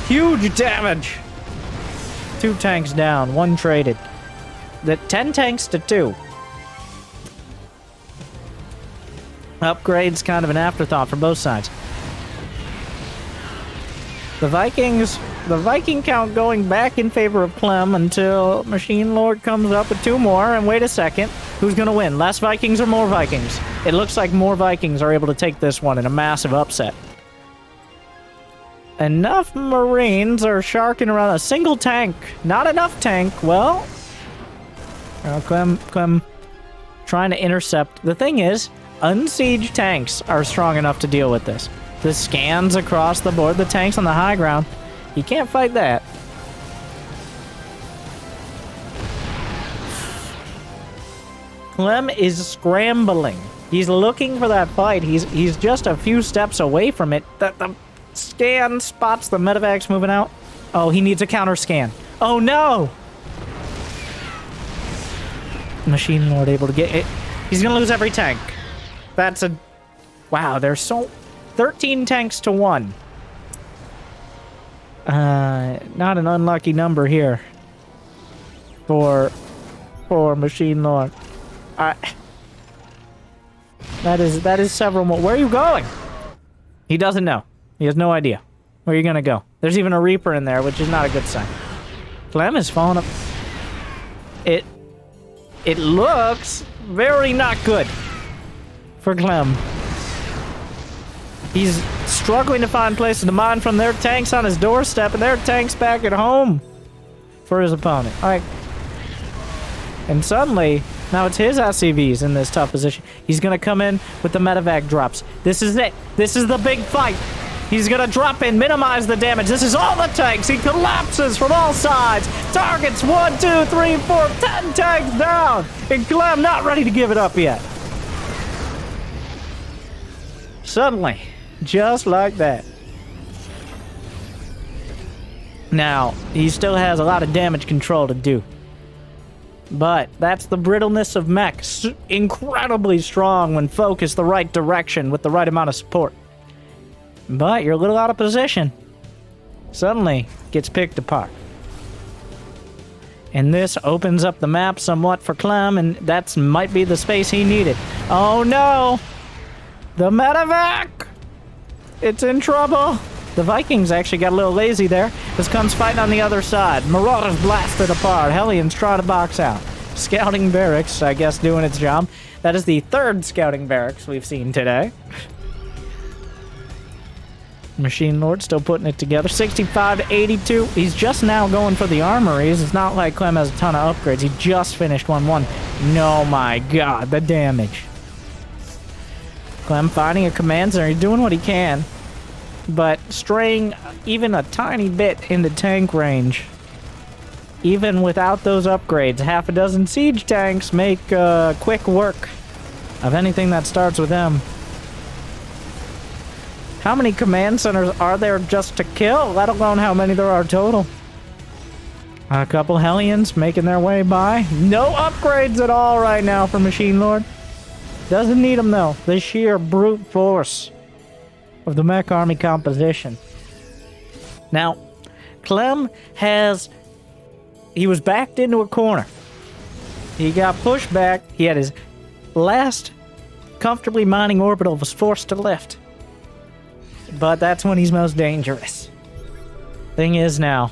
Huge damage! 2 tanks down, 1 traded. 10 tanks to 2. Upgrade's kind of an afterthought for both sides. The Viking count going back in favor of Clem until MarineLord comes up with 2 more, and wait a second, who's gonna win? Less Vikings or more Vikings? It looks like more Vikings are able to take this one in a massive upset. Enough Marines are sharking around a single tank. Not enough tank, well... Clem trying to intercept. The thing is, unsieged tanks are strong enough to deal with this. The scans across the board, the tanks on the high ground, you can't fight that. Clem is scrambling. He's looking for that fight. He's just a few steps away from it. The scan spots the medevacs moving out. Oh, he needs a counter scan. Oh no! MarineLord able to get it. He's gonna lose every tank. That's a... Wow, there's so... 13 tanks to 1. Not an unlucky number here. For MarineLord. That is several more. Where are you going? He doesn't know. He has no idea. Where are you gonna go? There's even a Reaper in there, which is not a good sign. Clem is falling up. It looks very not good for Clem. He's struggling to find places to mine from their tanks on his doorstep and their tanks back at home for his opponent. All right. And suddenly, now it's his SCVs in this tough position. He's going to come in with the medevac drops. This is it. This is the big fight. He's going to drop in, minimize the damage. This is all the tanks. He collapses from all sides. Targets 1, 2, 3, 4, 10 tanks down. And Clem not ready to give it up yet. Suddenly, just like that. Now, he still has a lot of damage control to do. But that's the brittleness of Mech. Incredibly strong when focused the right direction with the right amount of support. But you're a little out of position. Suddenly gets picked apart. And this opens up the map somewhat for Clem, and that might be the space he needed. Oh no! The medevac! It's in trouble! The Vikings actually got a little lazy there. This comes fighting on the other side. Marauders blasted apart. Hellions try to box out. Scouting barracks, I guess, doing its job. That is the third scouting barracks we've seen today. MarineLord still putting it together. 65 to 82. He's just now going for the armories. It's not like Clem has a ton of upgrades. He just finished 1-1. No, my God, the damage. Clem finding a command center. He's doing what he can. But straying even a tiny bit into tank range. Even without those upgrades, half a dozen siege tanks make quick work of anything that starts with M. How many command centers are there just to kill, let alone how many there are total? A couple Hellions making their way by. No upgrades at all right now for MarineLord. Doesn't need them though. The sheer brute force of the Mech army composition. Now, Clem he was backed into a corner. He got pushed back. He had his last comfortably mining orbital was forced to lift. But that's when he's most dangerous. Thing is now,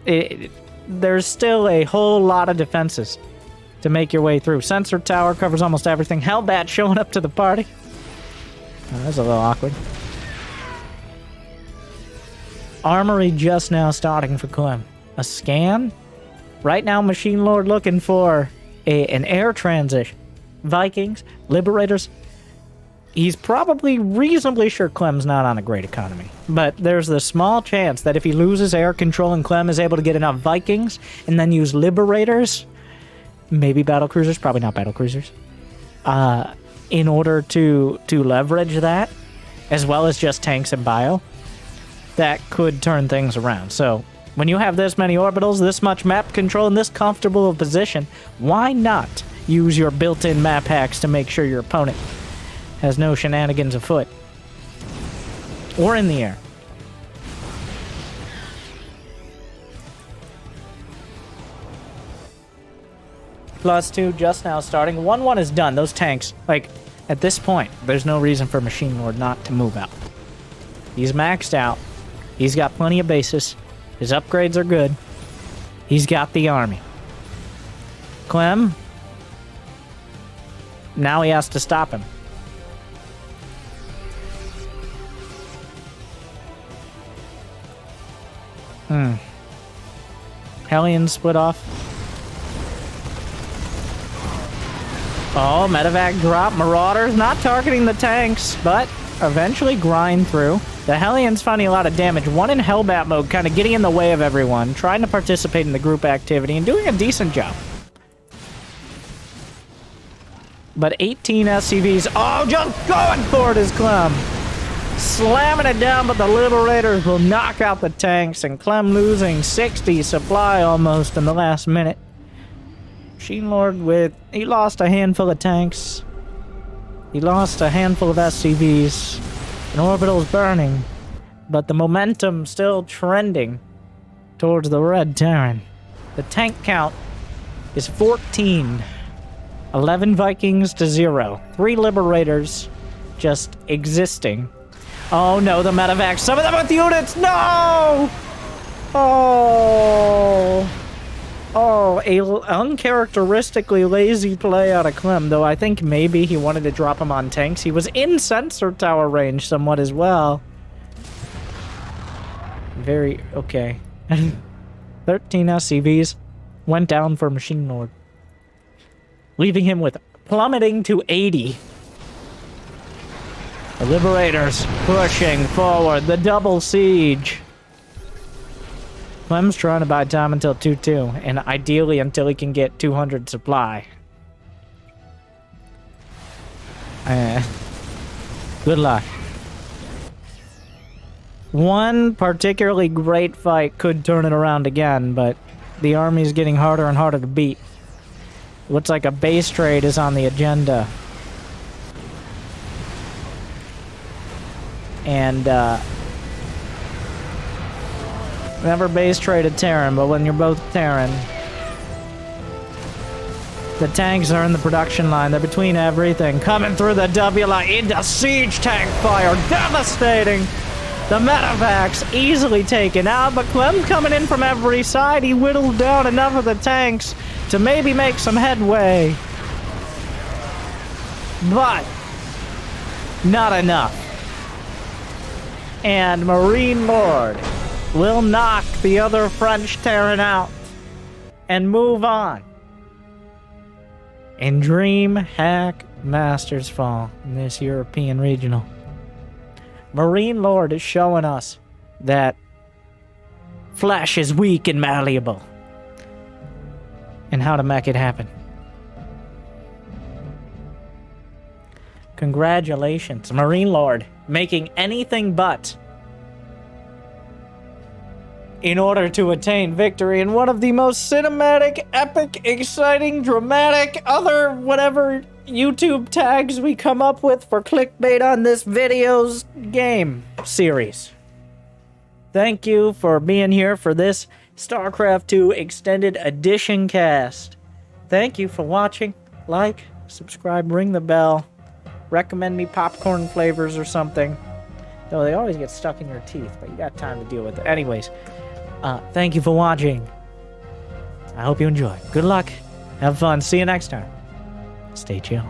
there's still a whole lot of defenses to make your way through. Sensor tower covers almost everything. Hellbat showing up to the party. Oh, that's a little awkward. Armory just now starting for Clem. A scan? Right now, MarineLord looking for an air transition. Vikings, Liberators. He's probably reasonably sure Clem's not on a great economy. But there's the small chance that if he loses air control and Clem is able to get enough Vikings and then use Liberators, maybe battlecruisers, probably not battlecruisers, in order to leverage that, as well as just tanks and bio, that could turn things around. So when you have this many orbitals, this much map control, and this comfortable a position, why not use your built-in map hacks to make sure your opponent has no shenanigans afoot or in the air? +2 just now starting. 1-1 is done. Those tanks, like, at this point, there's no reason for MarineLord not to move out. He's maxed out. He's got plenty of bases. His upgrades are good. He's got the army. Clem, now he has to stop him. Hellions split off. Oh, medevac drop. Marauders not targeting the tanks, but eventually grind through. The Hellions finding a lot of damage. One in Hellbat mode, kind of getting in the way of everyone, trying to participate in the group activity and doing a decent job. But 18 SCVs. Oh, just going for it is Clem. Slamming it down, but the Liberators will knock out the tanks, and Clem losing 60 supply almost in the last minute. MarineLord he lost a handful of tanks. He lost a handful of SCVs. An orbital's burning, but the momentum still trending towards the red Terran. The tank count is 14. 11 Vikings to 0. 3 Liberators just existing. Oh no, the medevac. Some of them with units. No! Oh. Oh, a uncharacteristically lazy play out of Clem, though I think maybe he wanted to drop him on tanks. He was in sensor tower range somewhat as well. Very okay. 13 SCVs went down for MarineLord, leaving him with plummeting to 80. The Liberators pushing forward. The double siege. Clem's trying to buy time until 2-2, and ideally until he can get 200 supply. Good luck. One particularly great fight could turn it around again, but the army's getting harder and harder to beat. Looks like a base trade is on the agenda. And, never base traded Terran, but when you're both Terran, the tanks are in the production line. They're between everything. Coming through the W line into siege tank fire. Devastating. The medevacs easily taken out, but Clem coming in from every side. He whittled down enough of the tanks to maybe make some headway. But not enough. And MarineLord will knock the other French Terran out and move on. And Dreamhack Masters fall in this European regional. MarineLord is showing us that flesh is weak and malleable, and how to make it happen. Congratulations, MarineLord, making anything but in order to attain victory in one of the most cinematic, epic, exciting, dramatic, other whatever YouTube tags we come up with for clickbait on this video's game series. Thank you for being here for this StarCraft 2 Extended Edition cast. Thank you for watching. Like, subscribe, ring the bell. Recommend me popcorn flavors or something. Though they always get stuck in your teeth, but you got time to deal with it. Anyways, thank you for watching. I hope you enjoy. Good luck. Have fun. See you next time. Stay chill.